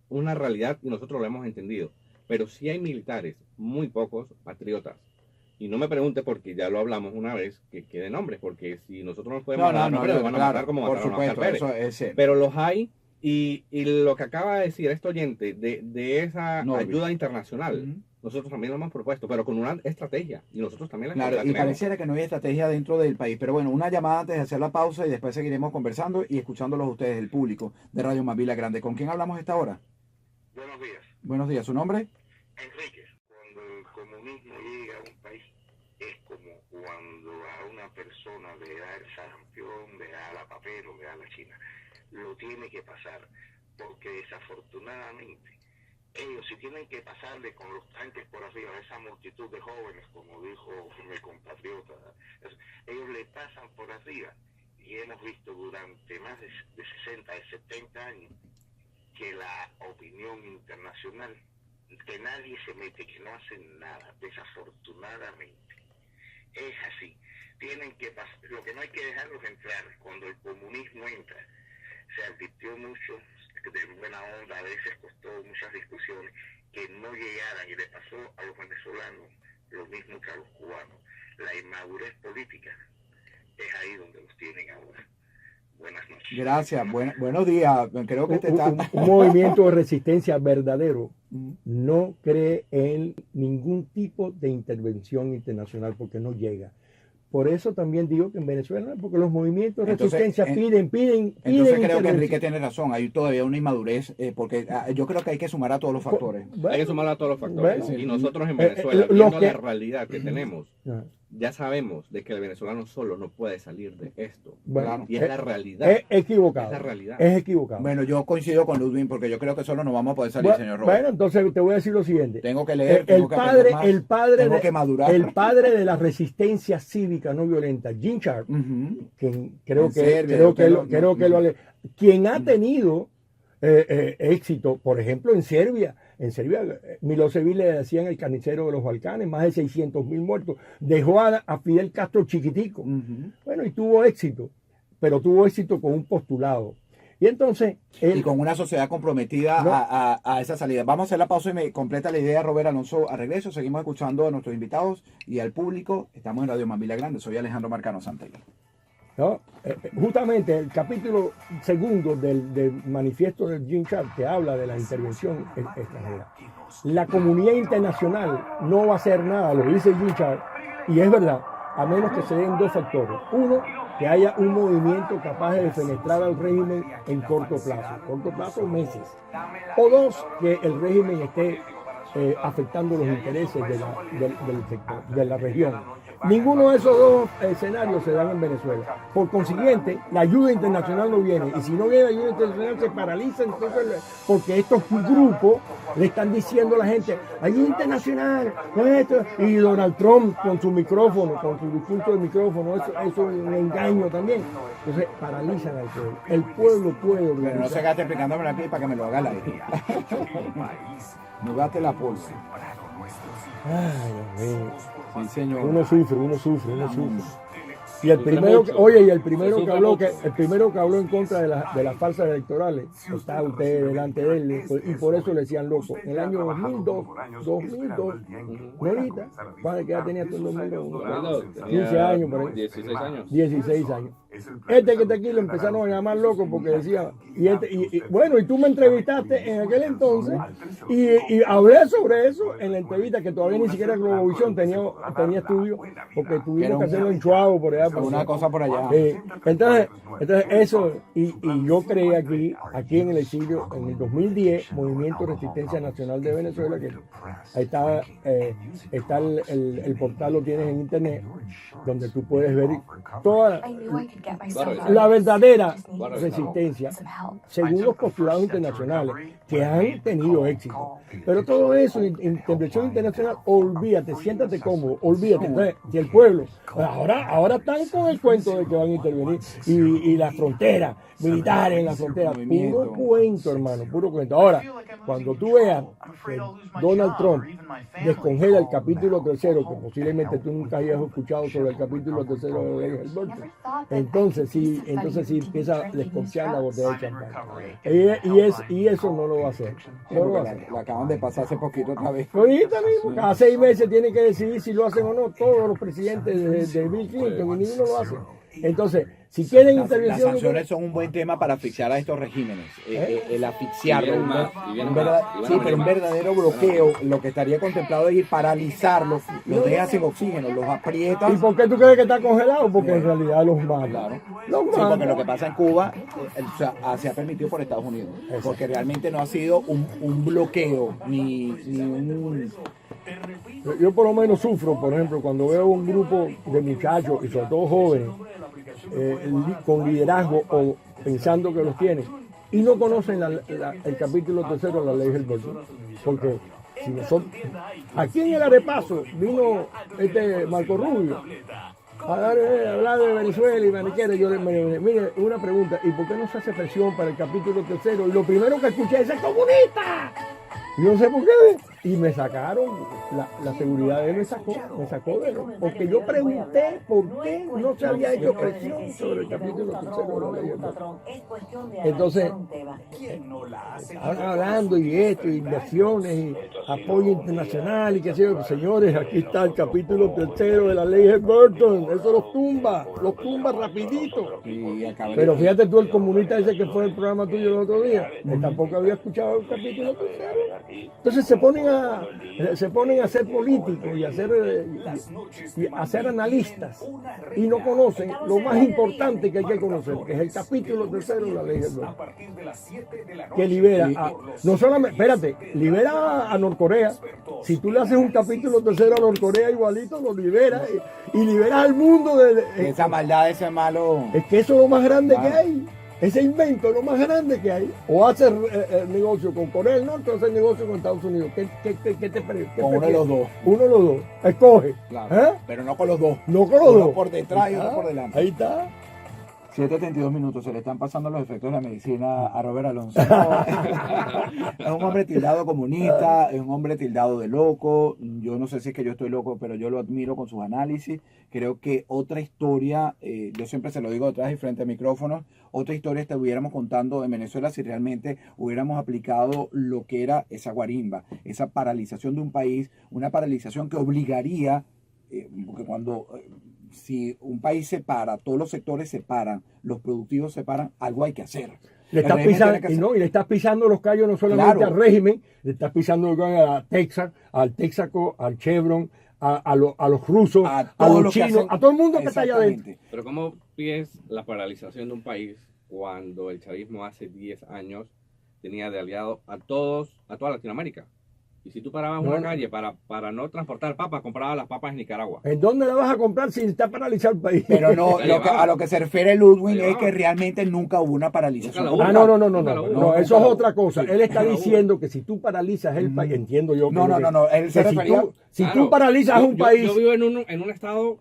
una realidad y nosotros lo hemos entendido, pero sí hay militares, muy pocos patriotas. Y no me pregunte porque ya lo hablamos una vez que quede nombres, porque si nosotros nos podemos dar nombres, nos van a matar como por mataron a Oscar supuesto, Pérez. eso es. Pero los hay, y lo que acaba de decir este oyente de esa Norby. ayuda internacional, nosotros también lo hemos propuesto, pero con una estrategia, y nosotros también la Claro, y tenemos. pareciera que no hay estrategia dentro del país. Pero bueno, una llamada antes de hacer la pausa y después seguiremos conversando y escuchándolos a ustedes, el público de Radio Mavila Grande. ¿Con quién hablamos a esta hora? Buenos días. Buenos días, ¿su nombre? Enrique, cuando el comunismo llega a un país, es como cuando a una persona le da el sarampión, le da la papel o le da la china. Lo tiene que pasar, porque desafortunadamente ellos si tienen que pasarle con los tanques por arriba a esa multitud de jóvenes, como dijo mi compatriota, ellos le pasan por arriba, y hemos visto durante más de 60, de 70 años que la opinión internacional, que nadie se mete, que no hacen nada, desafortunadamente. Es así. Tienen que pasar, lo que no hay que dejarlos entrar. Cuando el comunismo entra, se advirtió mucho, de buena onda, a veces costó muchas discusiones, que no llegaran, y le pasó a los venezolanos lo mismo que a los cubanos. La inmadurez política es ahí donde los tienen ahora. Buenas noches. Gracias, buenos días. Creo que Un movimiento de resistencia verdadero no cree en ningún tipo de intervención internacional porque no llega. por eso también digo que en Venezuela, porque los movimientos de Entonces, resistencia piden Entonces creo que intervención. Enrique tiene razón, hay todavía una inmadurez, porque yo creo que hay que sumar a todos los factores. Hay que sumar a todos los factores. Bueno, y nosotros en Venezuela, lo viendo que- la realidad que tenemos, Ajá. ya sabemos de que el venezolano solo no puede salir de esto. Bueno, Y es la realidad. es equivocado. Es la realidad. Es equivocado. Bueno, yo coincido con Ludwig porque yo creo que solo no vamos a poder salir, señor Robert. Bueno, entonces te voy a decir lo siguiente. Tengo que leer, El tengo que aprender más, tengo de, que madurar. el padre de la resistencia cívica no violenta, Gene Sharp, Ujú. quien creo En que Serbia, quien ha tenido éxito, por ejemplo, en Serbia. En Serbia, Milosevic le decían el carnicero de los Balcanes, más de 600.000 muertos. Dejó a Fidel Castro chiquitico. Ujú. Bueno, y tuvo éxito, pero tuvo éxito con un postulado. Y entonces, Y con una sociedad comprometida No. a esa salida. Vamos a hacer la pausa y me completa la idea, Robert Alonso. A regreso, seguimos escuchando a nuestros invitados y al público. Estamos en Radio Mambila Grande. Soy Alejandro Marcano Santelli. ¿no? Justamente el capítulo segundo del manifiesto de Gene Sharp que habla de la intervención extranjera. La comunidad internacional no va a hacer nada, lo dice Gene Sharp, y es verdad, a menos que se den dos factores. Uno, que haya un movimiento capaz de defenestrar al régimen en corto plazo, meses. O dos, que el régimen esté afectando los intereses del sector, de la región. Ninguno de esos dos escenarios se dan en Venezuela. Por consiguiente, la ayuda internacional no viene. Y si no viene la ayuda internacional, se paraliza entonces, porque estos grupos le están diciendo a la gente, ayuda internacional, no es esto. Y Donald Trump con su micrófono, con su discurso de micrófono, eso es un engaño también. Entonces, paralizan al pueblo. El pueblo puede Pero no se organizar. gaste explicándome aquí para que me lo haga al aire. No gaste la pulsa. Ay, Dios mío. Sí, señor. Uno sufre. Y el primero, el primero que habló en contra de las falsas electorales, está usted delante de él, y por eso le decían loco. En el año 2002, no ahorita, ¿cuál edad tenía tú en 2002? 15 años, por ahí. 16 años. 16 años. Este que está aquí le empezaron a llamar loco porque decía, bueno, y tú me entrevistaste en aquel entonces y hablé sobre eso en la entrevista que todavía ni siquiera Globovisión tenía estudio porque tuvimos que hacerlo en Chuavo por allá. Una cosa por allá. Entonces eso, y yo creé aquí en el exilio, en el 2010, Movimiento Resistencia Nacional de Venezuela, que ahí está el portal, lo tienes en internet, donde tú puedes ver toda la verdadera resistencia, según los postulados internacionales, que han tenido éxito. Pero todo eso, intervención internacional, olvídate, siéntate cómodo, olvídate. Entonces, si el pueblo, ahora están con el cuento de que van a intervenir, y la frontera, militares en la frontera, puro cuento, hermano, puro cuento. Ahora, cuando tú veas que Donald Trump descongela el capítulo 3, que posiblemente tú nunca hayas escuchado sobre el capítulo 3 de la ley del aborto, entonces sí empieza a desconfiar la botella de champán. Y eso no lo va a hacer. No lo va a hacer. La acaban de pasar hace poquito otra vez. Ahorita mismo, cada 6 meses tienen que decidir si lo hacen o no todos los presidentes de Bill Clinton, y ninguno lo hace. Entonces, si quieren Las intervención... sanciones son un buen tema para asfixiar a estos regímenes, el asfixiarlo. Y vienen más, y vienen más, y van a Sí, pero venir un más. verdadero bloqueo, lo que estaría contemplado es ir paralizarlos, los dejas sin oxígeno, los aprietas. ¿Y por qué tú crees que está congelado? Porque en realidad los mata. Claro. Los Sí, porque mata. lo que pasa en Cuba o sea, se ha permitido por Estados Unidos, porque realmente no ha sido un bloqueo ni un... Yo por lo menos sufro, por ejemplo, cuando veo un grupo de muchachos, y sobre todo jóvenes, con liderazgo o pensando que los tienen, y no conocen el capítulo 3 de la ley del aborto. Porque si nosotros, aquí en el Arepaso vino Marco Rubio a hablar de Venezuela y Mariquera. Yo mire, una pregunta, ¿y por qué no se hace presión para el capítulo 3? Y lo primero que escuché es ¡el comunista! Y no sé por qué. Y me sacaron, la seguridad de él me sacó de él. Porque yo pregunté por qué no se había hecho presión sobre el capítulo 3 de la ley del aborto. Entonces, ahora hablando y esto, inversiones, y apoyo internacional, y qué sé yo, señores, aquí está el capítulo 3 de la ley de Burton, eso los tumba rapidito. Pero fíjate tú, el comunista ese que fue el programa tuyo el otro día, él tampoco había escuchado el capítulo 3. Entonces se ponen a ser políticos y a ser analistas y no conocen lo más importante que hay que conocer, que es el capítulo 3 de la ley del Norte, que libera no solamente, espérate, libera a Norcorea. Si tú le haces un capítulo 3 a Norcorea igualito, lo libera y libera al mundo de esa maldad, ese malo. es que eso es lo más grande que hay. Ese invento es lo más grande que hay. O hacer negocio con Corea del Norte o hacer negocio con Estados Unidos. ¿Qué te parece? Con uno de los dos. Uno de los dos. Escoge. Claro, pero no con los dos. No con los uno dos. por detrás y otro por delante. Ahí está. 7:32 minutos, se le están pasando los efectos de la medicina a Robert Alonso. Es un hombre tildado comunista, es un hombre tildado de loco. Yo no sé si es que yo estoy loco, pero yo lo admiro con sus análisis. Creo que otra historia, yo siempre se lo digo detrás y frente a micrófonos, otra historia estuviéramos contando en Venezuela si realmente hubiéramos aplicado lo que era esa guarimba, esa paralización de un país, una paralización que obligaría, porque cuando... si un país se para, todos los sectores se paran, los productivos se paran, algo hay que hacer. Le estás pisando, y le estás pisando los callos no solamente al régimen, le estás pisando los callos a Texas, al Texaco, al Chevron, a los rusos, a los chinos, a todo el mundo que está allá adentro. Pero ¿cómo pides la paralización de un país cuando el chavismo hace 10 años tenía de aliado a toda Latinoamérica? Y si tú parabas una calle para no transportar papas, comprabas las papas en Nicaragua. ¿En dónde la vas a comprar si está paralizado el país? Pero no, a lo que se refiere Ludwig es que realmente nunca hubo una paralización. No, eso es otra cosa. Él está diciendo que si tú paralizas el país, entiendo yo. No, él se refería... Si tú paralizas un país... Yo vivo en un estado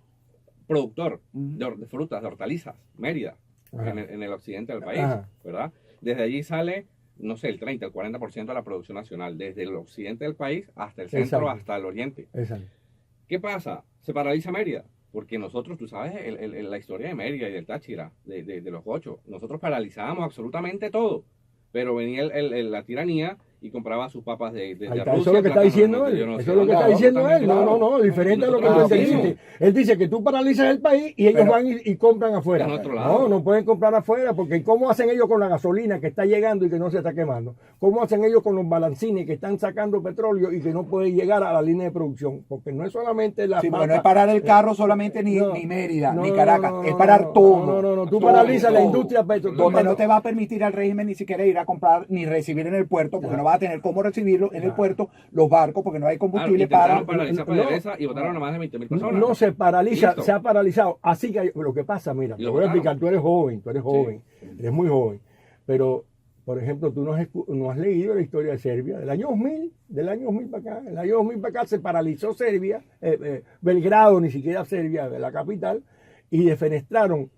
productor de frutas, de hortalizas, Mérida, en el occidente del país, ¿verdad? Desde allí sale... no sé, el 30, el 40% de la producción nacional, desde el occidente del país hasta el centro, hasta el oriente. Exacto. ¿Qué pasa? Se paraliza Mérida, porque nosotros, tú sabes, la historia de Mérida y del Táchira, de los gochos, nosotros paralizábamos absolutamente todo, pero venía la tiranía y compraba sus papas de Rusia. Eso es lo que está diciendo él. Eso es lo que está diciendo él. No, diferente a lo que tú entendiste. Él dice que tú paralizas el país y ellos van y compran afuera. No pueden comprar afuera, porque ¿cómo hacen ellos con la gasolina que está llegando y que no se está quemando? ¿Cómo hacen ellos con los balancines que están sacando petróleo y que no pueden llegar a la línea de producción? Porque no es solamente la... Sí, pero no es parar el carro solamente ni Mérida, ni Caracas, es parar todo. No, tú paralizas la industria petrolera. Donde no te va a permitir al régimen ni siquiera ir a comprar ni recibir en el puerto, porque no va a tener cómo recibirlo en el puerto, los barcos, porque no hay combustible para... paralizar PDVSA y votaron a más de 20.000 personas. No se paraliza, se ha paralizado. Así que lo que pasa, mira, te voy a explicar, tú eres joven, eres muy joven, pero, por ejemplo, tú no has leído la historia de Serbia, del año 2000 para acá, el año 2000 para acá se paralizó Serbia, Belgrado, ni siquiera Serbia, de la capital, y defenestraron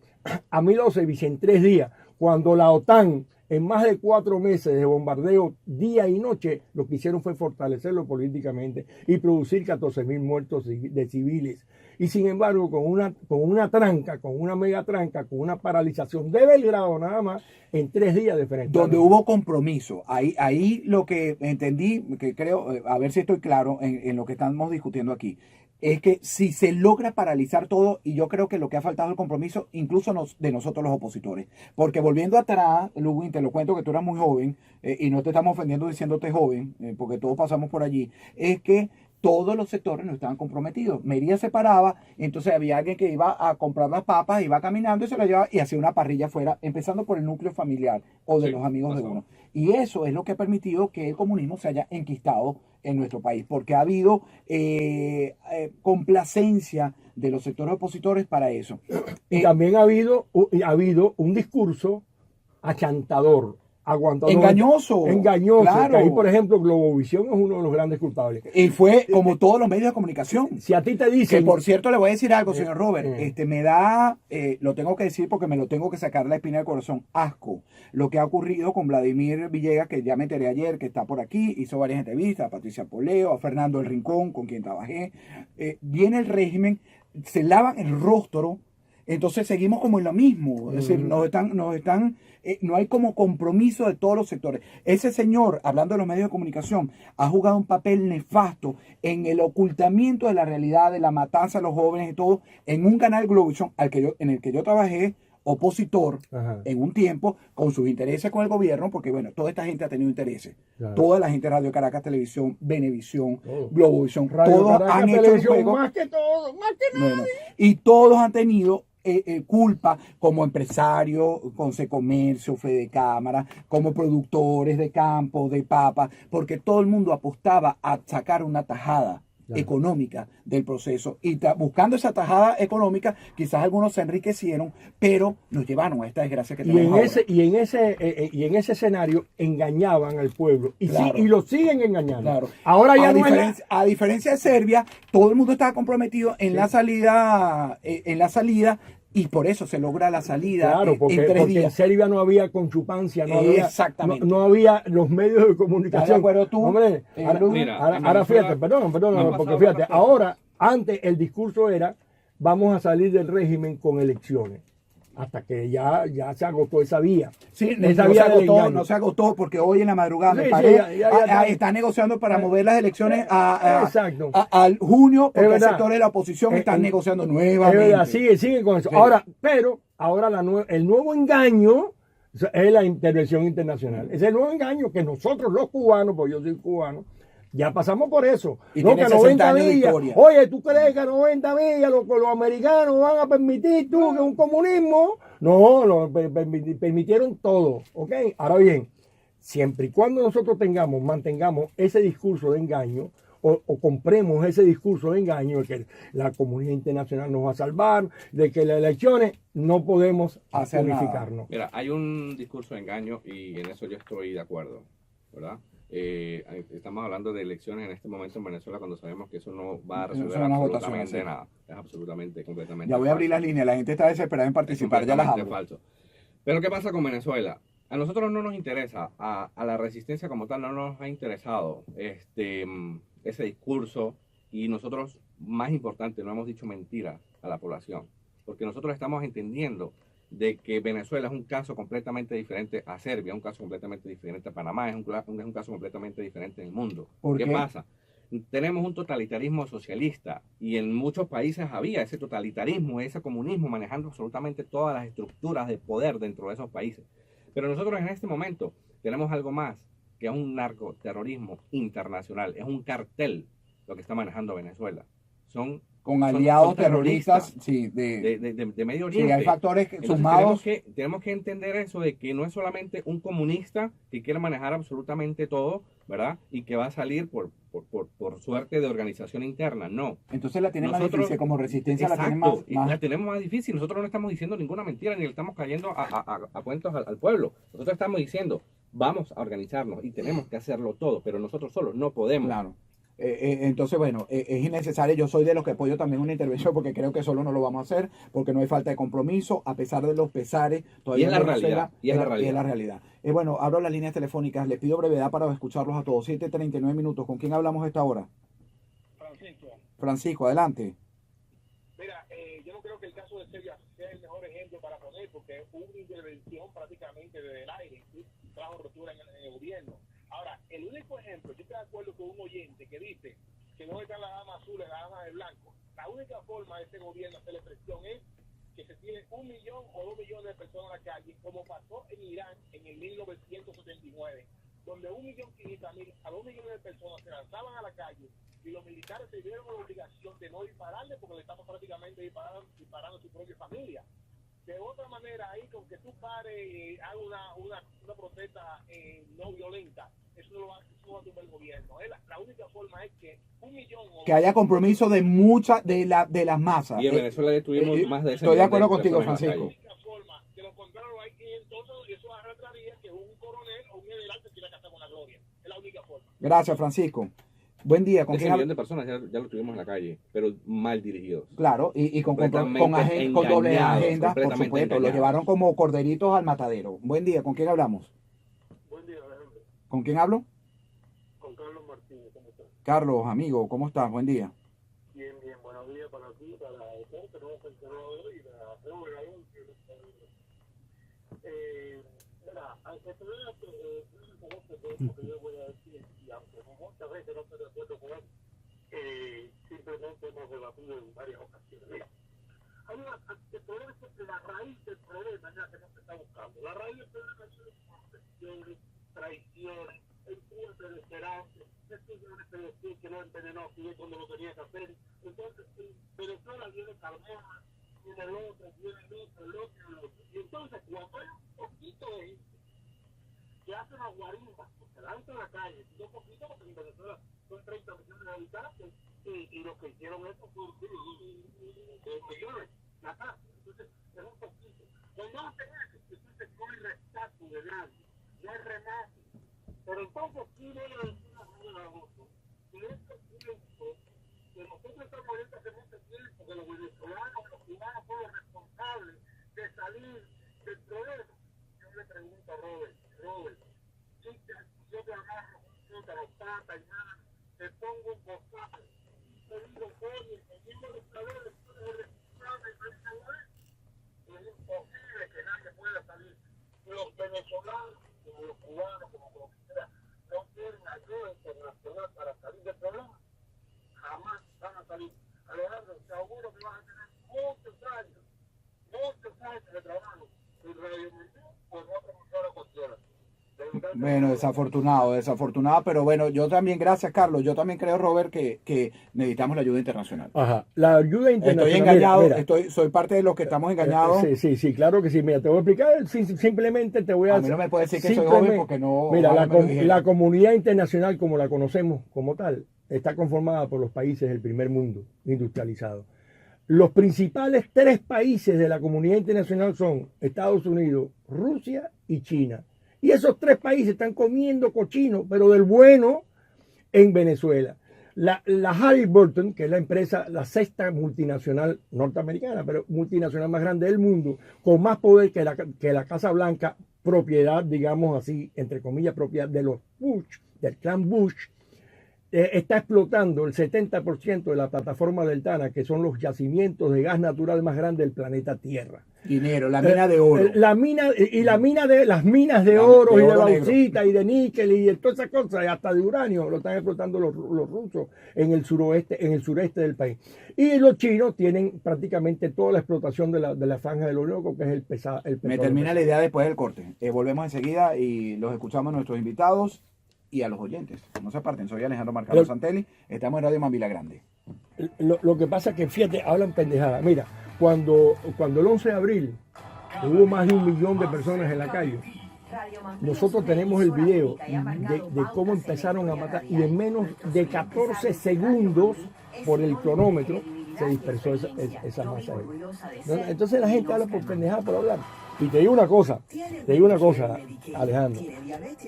a Milosevic en 3 días, cuando la OTAN, en más de 4 meses de bombardeo día y noche, lo que hicieron fue fortalecerlo políticamente y producir 14.000 muertos de civiles. Y sin embargo, con una tranca, con una mega tranca, con una paralización de Belgrado nada más, en 3 días de frente. Donde hubo compromiso. Ahí lo que entendí, que creo, a ver si estoy claro en lo que estamos discutiendo aquí, es que si se logra paralizar todo, y yo creo que lo que ha faltado es el compromiso, incluso de nosotros los opositores. Porque volviendo atrás, Ludwig, te lo cuento que tú eras muy joven, y no te estamos ofendiendo diciéndote joven, porque todos pasamos por allí, es que todos los sectores no estaban comprometidos. Mérida se paraba, entonces había alguien que iba a comprar las papas, iba caminando y se las llevaba y hacía una parrilla afuera, empezando por el núcleo familiar o de los amigos de uno. Y eso es lo que ha permitido que el comunismo se haya enquistado en nuestro país, porque ha habido complacencia de los sectores opositores para eso. Y también ha habido un discurso achantador, aguantador, engañoso, claro. Que ahí, por ejemplo, Globovisión es uno de los grandes culpables. Y fue como todos los medios de comunicación. Si a ti te dicen... Que por cierto, le voy a decir algo, señor Robert. Me da, lo tengo que decir porque me lo tengo que sacar la espina del corazón, asco. Lo que ha ocurrido con Vladimir Villegas, que ya me enteré ayer, que está por aquí, hizo varias entrevistas, a Patricia Poleo, a Fernando El Rincón, con quien trabajé. Viene el régimen, se lavan el rostro. Entonces seguimos como en lo mismo, es decir, no hay como compromiso de todos los sectores. Ese señor, hablando de los medios de comunicación, ha jugado un papel nefasto en el ocultamiento de la realidad, de la matanza de los jóvenes y todo, en un canal Globovisión en el que yo trabajé, opositor Ajá. en un tiempo con sus intereses con el gobierno, porque bueno, toda esta gente ha tenido intereses. Claro. Toda la gente de Radio Caracas Televisión, Venevisión, Todo. Globovisión, Radio todos Caracas han hecho el Televisión, juego. más que todo, más que nada. Bueno, y todos han tenido culpa como empresarios, con Comercio, Fede Cámara, como productores de campo, de papa, porque todo el mundo apostaba a sacar una tajada económica del proceso y buscando esa tajada económica quizás algunos se enriquecieron, pero nos llevaron a esta desgracia que Y tenemos en ahora. y en ese escenario engañaban al pueblo y, Claro. y lo siguen engañando. Claro. Ahora ya A diferencia de Serbia, todo el mundo estaba comprometido en la salida, y por eso se logra la salida Claro, porque, en 3 porque en días. Serbia no había conchupancia, no había, Exactamente. no había los medios de ¿Estás de comunicación. acuerdo tú? Hombre, Luis? Mira, ahora en fíjate, Venezuela perdón, han porque pasado fíjate, varias cosas. ahora, antes el discurso era, vamos a salir del régimen con elecciones, hasta que ya se agotó esa vía. Sí, Esa no se vía del agotó, engaño. no se agotó porque hoy en la madrugada Sí, me sí, paré, ya. está negociando para mover las elecciones Exacto. al junio, porque Es el verdad. sector de la oposición están negociando Es nuevamente. verdad, sigue con eso. Sí. Ahora, el nuevo engaño es la intervención internacional. Es el nuevo engaño que nosotros los cubanos, porque yo soy cubano, ya pasamos por eso. Y No, tiene que 60 90 años de millas. historia. Oye, ¿tú crees que a 90 millas los americanos van a permitir tú que un comunismo? No, permitieron todo. ¿Ok? Ahora bien, siempre y cuando nosotros mantengamos ese discurso de engaño, o compremos ese discurso de engaño de que la comunidad internacional nos va a salvar, de que las elecciones, no podemos Hacer nada. unificarnos. Mira, hay un discurso de engaño y en eso yo estoy de acuerdo, ¿verdad? Estamos hablando de elecciones en este momento en Venezuela cuando sabemos que eso no va a Eso resolver son unas absolutamente votaciones, sí. nada. Es absolutamente, completamente Ya voy a abrir falso. las líneas, la gente está desesperada en participar, ya las Completamente abro. falso. Pero ¿qué pasa con Venezuela? A nosotros no nos interesa, a la resistencia como tal no nos ha interesado ese discurso y nosotros, más importante, no hemos dicho mentira a la población, porque nosotros estamos entendiendo de que Venezuela es un caso completamente diferente a Serbia, un caso completamente diferente a Panamá, es un caso completamente diferente en el mundo. ¿Por qué? Pasa? Tenemos un totalitarismo socialista y en muchos países había ese totalitarismo, ese comunismo manejando absolutamente todas las estructuras de poder dentro de esos países. Pero nosotros en este momento tenemos algo más que es un narcoterrorismo internacional, es un cartel lo que está manejando Venezuela. Son Aliados terroristas, sí, de Medio Oriente. sí, hay factores Entonces, sumados. tenemos que entender eso de que no es solamente un comunista que quiere manejar absolutamente todo, ¿verdad? Y que va a salir por suerte de organización interna. No. Entonces la tiene más Nosotros- difícil, como resistencia la tiene Exacto, y más. la tenemos más difícil. Nosotros no estamos diciendo ninguna mentira ni le estamos cayendo a cuentos al pueblo. Nosotros estamos diciendo, vamos a organizarnos y tenemos que hacerlo todo, pero nosotros solos no podemos. Claro. Entonces, bueno, es innecesario. Yo soy de los que apoyo también una intervención porque creo que solo no lo vamos a hacer, porque no hay falta de compromiso, a pesar de los pesares. Todavía Y es la en Venezuela, realidad, y es la realidad. es la realidad. Bueno, abro las líneas telefónicas. Les pido brevedad para escucharlos a todos. 7:39 minutos. ¿Con quién hablamos a esta hora? Francisco, Francisco, adelante. mira, yo no creo que el caso de Serbia sea el mejor ejemplo para poner, porque hubo una intervención prácticamente desde el aire, ¿sí? Trajo ruptura en el gobierno. Ahora, el único ejemplo, yo estoy de acuerdo con un oyente que dice que no están las damas azules, las damas de blanco. La única forma de este gobierno hacer presión es que se tiene 1 millón o 2 millones de personas en la calle, como pasó en Irán en el 1979, donde 1.500.000 a 2 millones de personas se lanzaban a la calle y los militares se vieron la obligación de no dispararle porque le estamos prácticamente disparando a su propia familia. De otra manera, ahí con que tú pares y hagas una protesta no violenta, eso no va a tumbar el gobierno. La única forma es que 1 millón o Que haya compromiso de muchas de las masas. Y en Venezuela ya tuvimos más de ese estoy de millón acuerdo contigo, personas en la Francisco. calle. única forma, de lo contrario hay que entonces eso arrastraría que un coronel o un general se quiera casar con la gloria. Es la única forma. Gracias, Francisco. Buen día. ¿Con Ese quién millón hablo? de personas ya lo tuvimos en la calle, pero mal dirigidos. Claro, y con dobles Completamente agendas, por completamente supuesto. Lo engañados. llevaron como corderitos al matadero. Buen día. ¿Con quién hablamos? Buen día, Alejandro. ¿Con quién hablo? Con Carlos Martínez, ¿cómo estás? Carlos, amigo, ¿cómo estás? Buen día. Bien, buenos días para ti, para el que no hemos enterado hoy y la reunión que mira, al que se vea que porque yo voy a decir, y aunque muchas veces no estoy de acuerdo con él, simplemente hemos debatido en varias ocasiones. Mira, el problema es que la raíz del problema es la que no se está buscando. La raíz del problema es corrupción, traición, empujas desesperantes, decisiones que decir que no envenenó Fidel cuando lo tenía que hacer. Entonces, Venezuela viene Carmona, viene el otro, viene el otro. Y entonces, cuando hay un poquito de gente que hace una guarimba, porque la en la calle, y un poquito, porque en Venezuela son 30 millones de habitantes, y lo que hicieron eso fue millones, la casa. Entonces, es un poquito. Cuando hacen eso, entonces no hay rescate de nadie, no hay remate. Pero entonces, sí voy a decir una cosa a otro, que este tiempo, que nosotros estamos ahorita hace mucho tiempo, que los venezolanos, los cubanos son los responsables de salir del problema. Yo le pregunto a Robert, si yo te agarro con la pata y nada, te pongo un bozal, te digo, oye, teniendo los calores, tú eres responsable de esa mujer, es imposible que nadie pueda salir. Los venezolanos, como los cubanos, como lo que sea, no tienen ayuda internacional para salir del problema, jamás van a salir. Alejandro, te auguro que vas a tener muchos años de trabajo en Radio Mundial por otra emisora cualquiera. Bueno, desafortunado, pero bueno, yo también, gracias Carlos, yo también creo, Robert, que necesitamos la ayuda internacional. Ajá, la ayuda internacional. Estoy engañado, mira. soy parte de los que estamos engañados. Sí, claro que sí. Mira, te voy a explicar, simplemente te voy a... A mí no me puedes decir que soy joven porque no... Mira, la comunidad internacional, como la conocemos como tal, está conformada por los países del primer mundo industrializado. Los principales 3 países de la comunidad internacional son Estados Unidos, Rusia y China. Y esos 3 países están comiendo cochino, pero del bueno, en Venezuela. La Halliburton, que es la empresa, la 6ª multinacional norteamericana, pero multinacional más grande del mundo, con más poder que la Casa Blanca, propiedad, digamos así, entre comillas, propiedad de los Bush, del clan Bush, está explotando el 70% de la plataforma del Tana, que son los yacimientos de gas natural más grandes del planeta Tierra. Dinero, la mina de oro. Las minas de oro y de bauxita y de níquel y de todas esas cosas, y hasta de uranio, lo están explotando los rusos en el sureste del país. Y los chinos tienen prácticamente toda la explotación de la franja del Orinoco, que es el petróleo. Me termina la idea después del corte. Volvemos enseguida y los escuchamos a nuestros invitados y a los oyentes. No se aparten, soy Alejandro Marcano Santelli, estamos en Radio Mambila Grande. Lo que pasa es que, fíjate, hablan pendejada. Mira, cuando el 11 de abril hubo más de 1 millón de personas en la calle, nosotros tenemos el video de cómo empezaron a matar, y en menos de 14 segundos por el cronómetro se dispersó esa masa. Entonces la gente habla por pendejada, por hablar. Y te digo una cosa, Alejandro,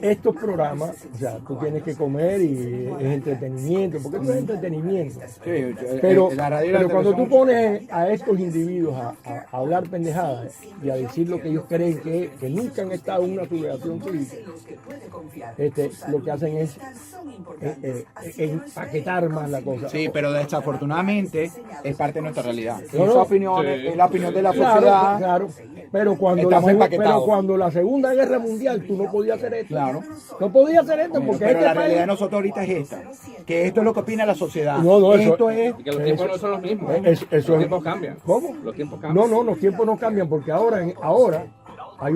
estos programas, o sea, tú tienes que comer y es entretenimiento, porque esto es entretenimiento. Sí, pero cuando tú pones a estos individuos a hablar pendejadas y a decir lo que ellos creen que nunca han estado en una sublevación civil, lo que hacen es empaquetar más la cosa. Sí, pero desafortunadamente es parte de nuestra realidad. Esa opinión es la opinión de la sociedad. Claro. Pero cuando la Segunda Guerra Mundial tú no podías hacer esto. Claro. No podías hacer esto porque pero la realidad de nosotros ahorita es esta. Que esto es lo que opina la sociedad. Esto es... Que los tiempos no son los mismos. Los tiempos cambian. ¿Cómo? Los tiempos cambian. No, los tiempos no cambian porque ahora hay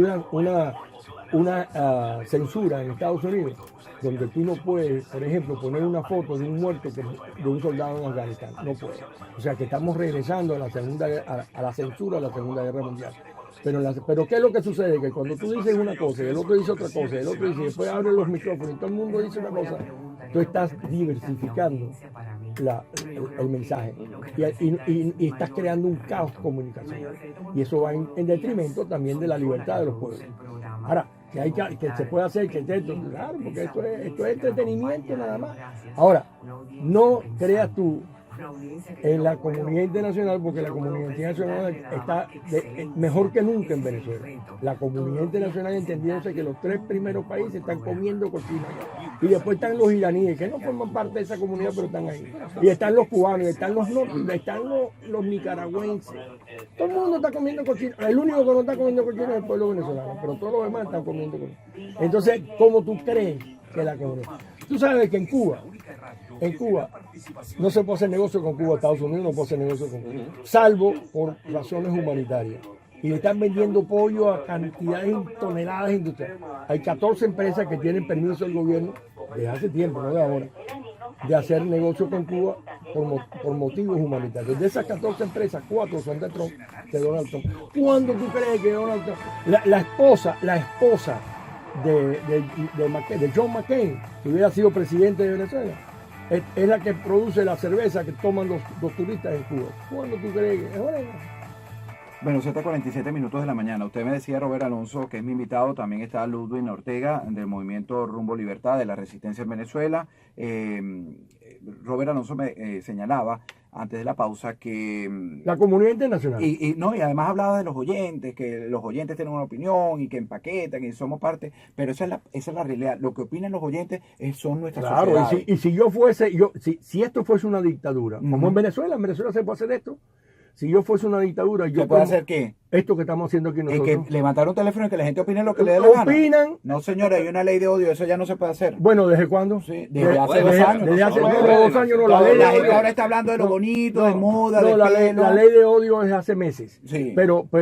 una censura en Estados Unidos donde tú no puedes, por ejemplo, poner una foto de un muerto de un soldado en Afganistán. No puedes. O sea que estamos regresando a la censura de la Segunda Guerra Mundial. Pero ¿qué es lo que sucede? Que cuando tú dices una cosa y el otro dice otra cosa, y el otro dice, después abre los micrófonos y todo el mundo dice una cosa, tú estás diversificando el mensaje y estás creando un caos comunicacional. Y eso va en detrimento también de la libertad de los pueblos. Ahora, que se puede hacer, claro, porque esto es entretenimiento nada más. Ahora, no creas tú en la comunidad internacional, porque la comunidad internacional está mejor que nunca en Venezuela. La comunidad internacional entendiéndose que los 3 primeros países están comiendo cochino allá. Y después están los iraníes, que no forman parte de esa comunidad, pero están ahí. Y están los cubanos, y están los nicaragüenses. Todo el mundo está comiendo cochino. El único que no está comiendo cochino es el pueblo venezolano, pero todos los demás están comiendo cochino. Entonces, ¿cómo tú crees que la comunidad? Tú sabes que en Cuba En Cuba no se puede hacer negocio con Cuba, Estados Unidos no puede hacer negocio con Cuba, salvo por razones humanitarias. Y le están vendiendo pollo a cantidades de toneladas industriales. Hay 14 empresas que tienen permiso del gobierno desde hace tiempo, no de ahora, de hacer negocio con Cuba por motivos humanitarios. De esas 14 empresas, 4 son de Trump, de Donald Trump. ¿Cuándo tú crees que Donald Trump, la esposa de John McCain, que hubiera sido presidente de Venezuela, es la que produce la cerveza que toman los turistas en Cuba? ¿Cuándo tú crees que es hora? Bueno, 7:47 de la mañana. Usted me decía, Robert Alonso, que es mi invitado. También está Ludwig Ortega, del movimiento Rumbo Libertad, de la Resistencia en Venezuela. Robert Alonso me señalaba antes de la pausa que... La comunidad internacional. Y además hablaba de los oyentes, que los oyentes tienen una opinión y que empaquetan y somos parte, pero esa es la realidad. Lo que opinan los oyentes son nuestras sociedades. Claro, y si yo fuese, si esto fuese una dictadura, como en Venezuela se puede hacer esto. Si yo fuese una dictadura, yo puedo hacer qué? Esto que estamos haciendo aquí nosotros. Que levantar un teléfono y que la gente opine lo que le dé la gana. ¿Opinan? No, señora, hay una ley de odio, eso ya no se puede hacer. Bueno, ¿desde cuándo? Sí, desde hace 2 años. Desde hace 2 años no, la gente ahora está hablando de lo bonito, de moda, de pelo. La ley de odio es hace meses. Sí. Pero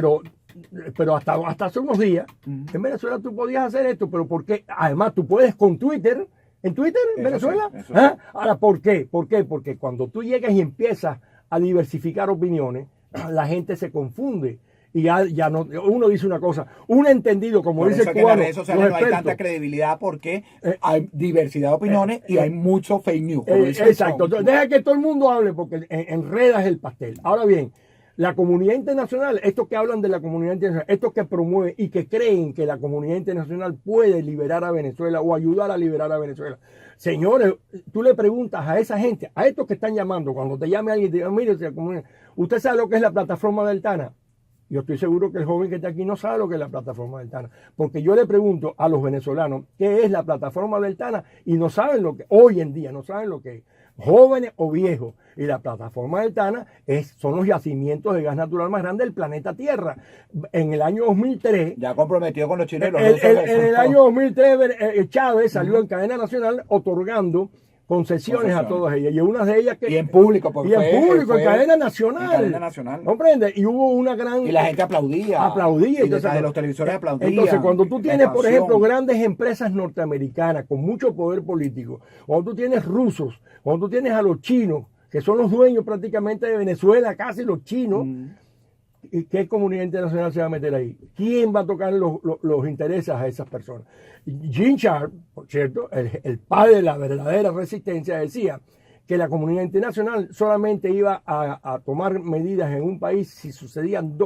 hasta hace unos días, en Venezuela tú podías hacer esto, pero ¿por qué? Además, tú puedes con Twitter. ¿En Twitter? ¿En Venezuela? Sí. Ahora, ¿por qué? Porque cuando tú llegas y empiezas a diversificar opiniones, la gente se confunde y ya no, uno dice una cosa, un entendido, como por dice eso el cubano, en las redes sociales no hay tanta credibilidad porque hay diversidad de opiniones y hay mucho fake news. Exacto, entonces, deja que todo el mundo hable porque enredas el pastel. Ahora bien, la comunidad internacional, estos que hablan de la comunidad internacional, estos que promueven y que creen que la comunidad internacional puede liberar a Venezuela o ayudar a liberar a Venezuela. Señores, tú le preguntas a esa gente, a estos que están llamando, cuando te llame alguien y te diga, mire, ¿usted sabe lo que es la plataforma del TANA? Yo estoy seguro que el joven que está aquí no sabe lo que es la plataforma del TANA, porque yo le pregunto a los venezolanos qué es la plataforma del TANA y no saben lo que, hoy en día no saben lo que es, jóvenes o viejos. Y la plataforma del TANA son los yacimientos de gas natural más grandes del planeta Tierra. En el año 2003... Ya comprometido con los chinos. En el año 2003 Chávez salió en cadena nacional otorgando concesiones a todas ellas. Y una de ellas que... Y en público. En cadena nacional. En cadena nacional. ¿Comprende? Y hubo una gran... Y la gente aplaudía. Y entonces, los televisores aplaudían. Entonces, cuando tú tienes, por ejemplo, grandes empresas norteamericanas con mucho poder político, cuando tú tienes rusos, cuando tú tienes a los chinos, que son los dueños prácticamente de Venezuela, casi los chinos, ¿qué comunidad internacional se va a meter ahí? ¿Quién va a tocar los intereses a esas personas? Gene Sharp, por cierto, el padre de la verdadera resistencia, decía que la comunidad internacional solamente iba a tomar medidas en un país si sucedían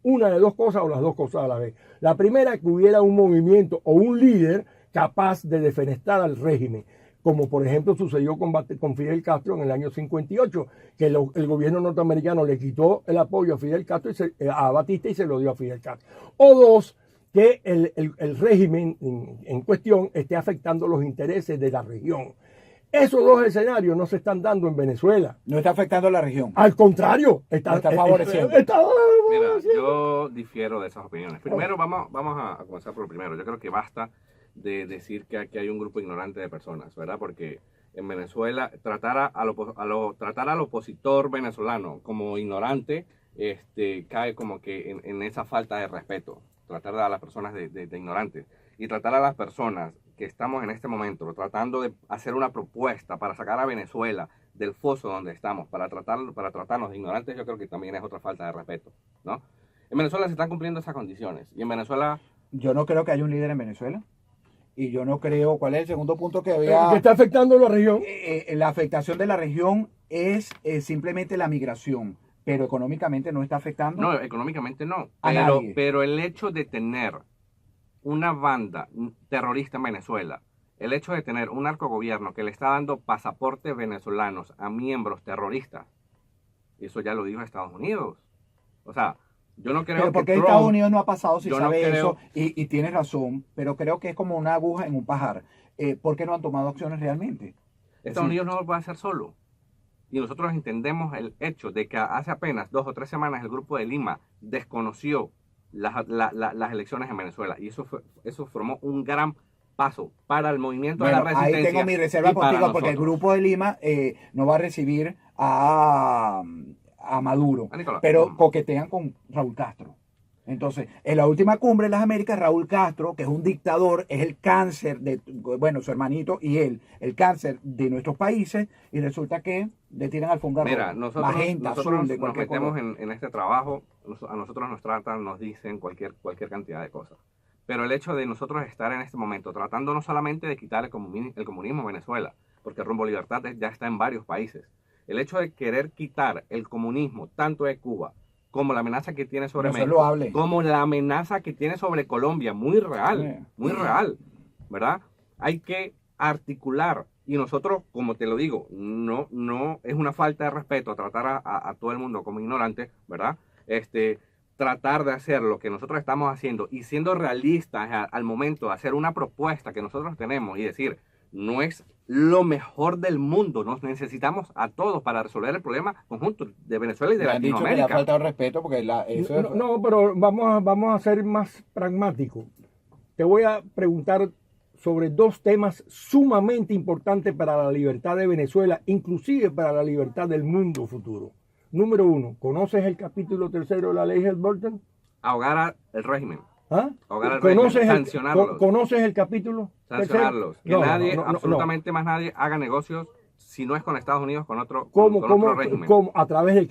una de dos cosas o las dos cosas a la vez. La primera, que hubiera un movimiento o un líder capaz de defenestrar al régimen, como por ejemplo sucedió con Fidel Castro en el año 58, que el gobierno norteamericano le quitó el apoyo a Fidel Castro a Batista y se lo dio a Fidel Castro. O dos, que el régimen en cuestión esté afectando los intereses de la región. Esos dos escenarios no se están dando en Venezuela. No está afectando a la región. Al contrario, está favoreciendo. Mira, yo difiero de esas opiniones. Primero, vamos a comenzar por lo primero. Yo creo que basta de decir que aquí hay un grupo ignorante de personas, ¿verdad? Porque en Venezuela tratar al opositor venezolano como ignorante cae como que en esa falta de respeto. Tratar a las personas de ignorantes y tratar a las personas que estamos en este momento tratando de hacer una propuesta para sacar a Venezuela del foso donde estamos, para tratarnos de ignorantes, yo creo que también es otra falta de respeto, ¿no? En Venezuela se están cumpliendo esas condiciones y en Venezuela... Yo no creo que haya un líder en Venezuela. Y yo no creo, ¿cuál es el segundo punto que había? Que está afectando la región. La afectación de la región es simplemente la migración, pero económicamente no está afectando. No, económicamente no. A nadie. Pero el hecho de tener una banda terrorista en Venezuela, el hecho de tener un narcogobierno que le está dando pasaportes venezolanos a miembros terroristas, eso ya lo dijo Estados Unidos. O sea, yo no creo pero que porque Trump, Estados Unidos no ha pasado si yo sabe no creo, eso y tienes razón, pero creo que es como una aguja en un pajar. ¿Por qué no han tomado acciones realmente? Estados Unidos no lo puede hacer solo. Y nosotros entendemos el hecho de que hace apenas 2 o 3 semanas el Grupo de Lima desconoció las elecciones en Venezuela y eso formó un gran paso para el movimiento de Bueno, la resistencia. ahí tengo mi reserva y para contigo porque el nosotros. Grupo de Lima no va a recibir a Maduro, A Nicolás. pero coquetean con Raúl Castro. Entonces, en la última cumbre de las Américas, Raúl Castro, que es un dictador, es el cáncer de, bueno, su hermanito y él, el cáncer de nuestros países, y resulta que le tiran alfombra Mira, roja, nosotros, magenta, nosotros azul, de nos cualquier metemos color. en este trabajo, a nosotros nos tratan, nos dicen cualquier cantidad de cosas. Pero el hecho de nosotros estar en este momento tratando no solamente de quitar el comunismo en Venezuela, porque Rumbo Libertad ya está en varios países. El hecho de querer quitar el comunismo tanto de Cuba como la amenaza que tiene sobre No, eso es México, loable. como la amenaza que tiene sobre Colombia, muy real, ¿verdad? Hay que articular. Y nosotros, como te lo digo, no es una falta de respeto tratar a todo el mundo como ignorante, ¿verdad? Tratar de hacer lo que nosotros estamos haciendo y siendo realistas al momento de hacer una propuesta que nosotros tenemos y decir, no es lo mejor del mundo, nos necesitamos a todos para resolver el problema conjunto de Venezuela y de Le han dicho que le ha Latinoamérica. faltado respeto porque eso es... No, pero vamos a ser más pragmáticos. Te voy a preguntar sobre dos temas sumamente importantes para la libertad de Venezuela, inclusive para la libertad del mundo futuro. Número uno, ¿conoces el capítulo 3 de la ley Helms-Burton? Ahogar al régimen. ¿Ah? Ahogar al régimen, sancionarlos. ¿Conoces el capítulo? Sancionarlos. Que No, nadie, no, absolutamente más nadie, haga negocios si no es con Estados Unidos, con otro régimen. ¿Cómo? ¿A través de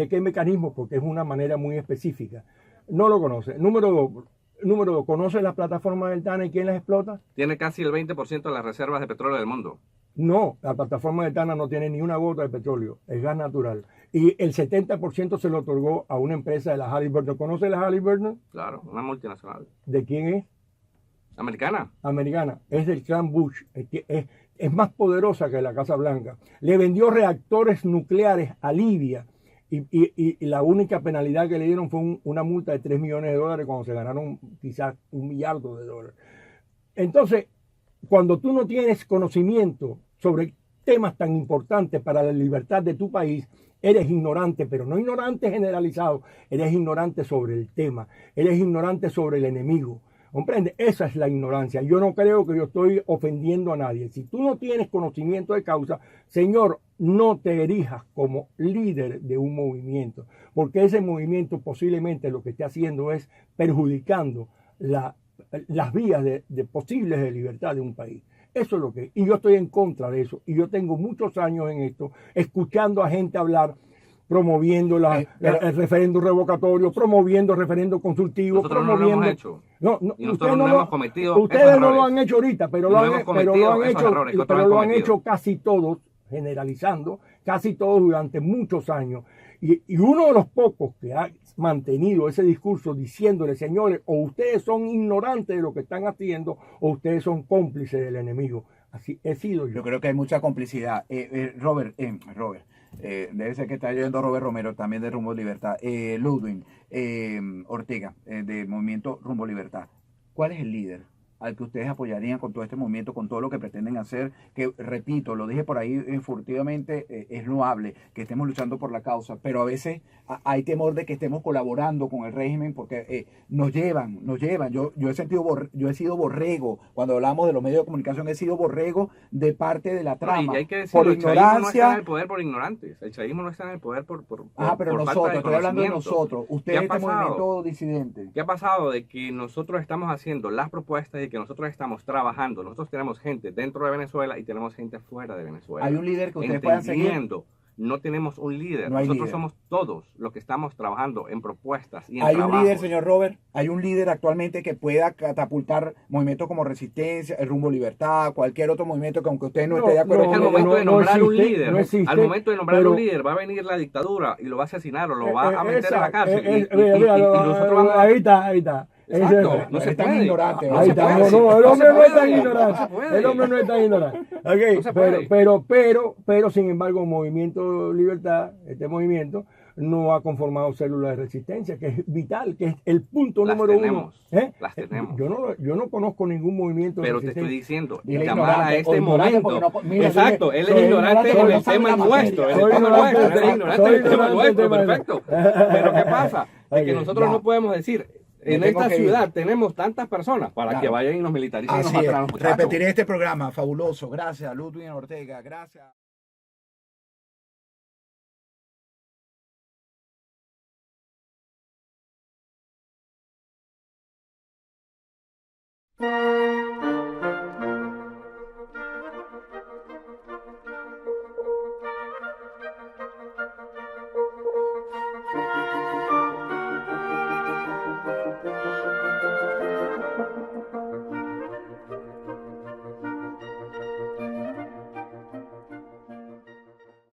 qué mecanismo? Porque es una manera muy específica. No lo conoces. Número dos, ¿conoces la plataforma del TANA y quién las explota? Tiene casi el 20% de las reservas de petróleo del mundo. No, la plataforma de Tana no tiene ni una gota de petróleo, es gas natural. Y el 70% se lo otorgó a una empresa de la Halliburton. ¿Conoce la Halliburton? Claro, una multinacional. ¿De quién es? Americana. Americana. Es del clan Bush. Es más poderosa que la Casa Blanca. Le vendió reactores nucleares a Libia y la única penalidad que le dieron fue una multa de $3 millones cuando se ganaron quizás $1 millardo. Entonces, cuando tú no tienes conocimiento sobre temas tan importantes para la libertad de tu país, eres ignorante, pero no ignorante generalizado, eres ignorante sobre el tema, eres ignorante sobre el enemigo. ¿Comprende? Esa es la ignorancia. Yo no creo que yo estoy ofendiendo a nadie. Si tú no tienes conocimiento de causa, señor, no te erijas como líder de un movimiento, porque ese movimiento posiblemente lo que esté haciendo es perjudicando las vías de posibles de libertad de un país. Eso es lo que... Y yo estoy en contra de eso. Y yo tengo muchos años en esto, escuchando a gente hablar, promoviendo el referéndum revocatorio, promoviendo el referéndum consultivo. Nosotros promoviendo... no lo hemos hecho. Y nosotros no hemos cometido ustedes no lo han hecho ahorita, pero lo han hecho hecho casi todos, generalizando, casi todos durante muchos años. Y uno de los pocos que ha mantenido ese discurso diciéndole, señores, o ustedes son ignorantes de lo que están haciendo o ustedes son cómplices del enemigo. Así he sido yo. Yo creo que hay mucha complicidad. Robert, debe ser que está oyendo Robert Romero, también de Rumbo Libertad. Ludwig Ortega, de Movimiento Rumbo Libertad. ¿Cuál es el líder al que ustedes apoyarían con todo este movimiento, con todo lo que pretenden hacer? Que, repito, lo dije por ahí furtivamente, es loable que estemos luchando por la causa, pero a veces hay temor de que estemos colaborando con el régimen porque nos llevan. Yo he sido borrego. Cuando hablamos de los medios de comunicación, he sido borrego de parte de la trama. Y hay que decirlo, por el chavismo no está ignorancia. en el poder por ignorantes. El chavismo no está en el poder por Pero falta nosotros, de estoy hablando de conocimiento. nosotros. Ustedes, ¿Qué ha este pasado? movimiento disidente. ¿Qué ha pasado? De que nosotros estamos haciendo las propuestas y que nosotros estamos trabajando. Nosotros tenemos gente dentro de Venezuela y tenemos gente fuera de Venezuela. Hay un líder que ustedes puedan seguir. Entendiendo, no tenemos un líder. No hay Nosotros líder. somos todos los que estamos trabajando en propuestas y en Hay un trabajos. líder, señor Robert, hay un líder actualmente que pueda catapultar movimientos como Resistencia, el Rumbo Libertad, cualquier otro movimiento que aunque usted no esté de acuerdo Es que al con momento de nombrar un líder, no existe, al momento de nombrar pero- un líder va a venir la dictadura y lo va a asesinar o lo va a meter en la Exacto, cárcel. Y mira, nosotros vamos a... ahí está. Exacto, Ese- no se es tan puede. ignorante. No Ahí se está, puede. no, el No hombre se no es tan puede. ignorante. No se puede. El hombre no es tan ignorante. Ok, No se puede. pero, sin embargo, Movimiento Libertad, este movimiento, no ha conformado células de resistencia, que es vital, que es el punto Las número tenemos, uno. las tenemos. Yo no conozco ningún movimiento de Pero te estoy resistencia. diciendo, Dile llamar a ignorante, este o ignorante momento. porque no- mira, Exacto, dile, él soy es ignorante ignorante, en no el sabe tema la nuestro. materia. En el Soy tema ignorante, nuestro, él es ignorante en el tema soy nuestro, ignorante. perfecto. Pero ¿qué pasa? Es que Ok, nosotros ya. no podemos decir, en tengo esta que ir. ciudad tenemos tantas personas para Claro. que vayan y nos militaricen y nos Así matan a es. los muchachos. Repetiré este programa, fabuloso. Gracias, Ludwig Ortega. Gracias.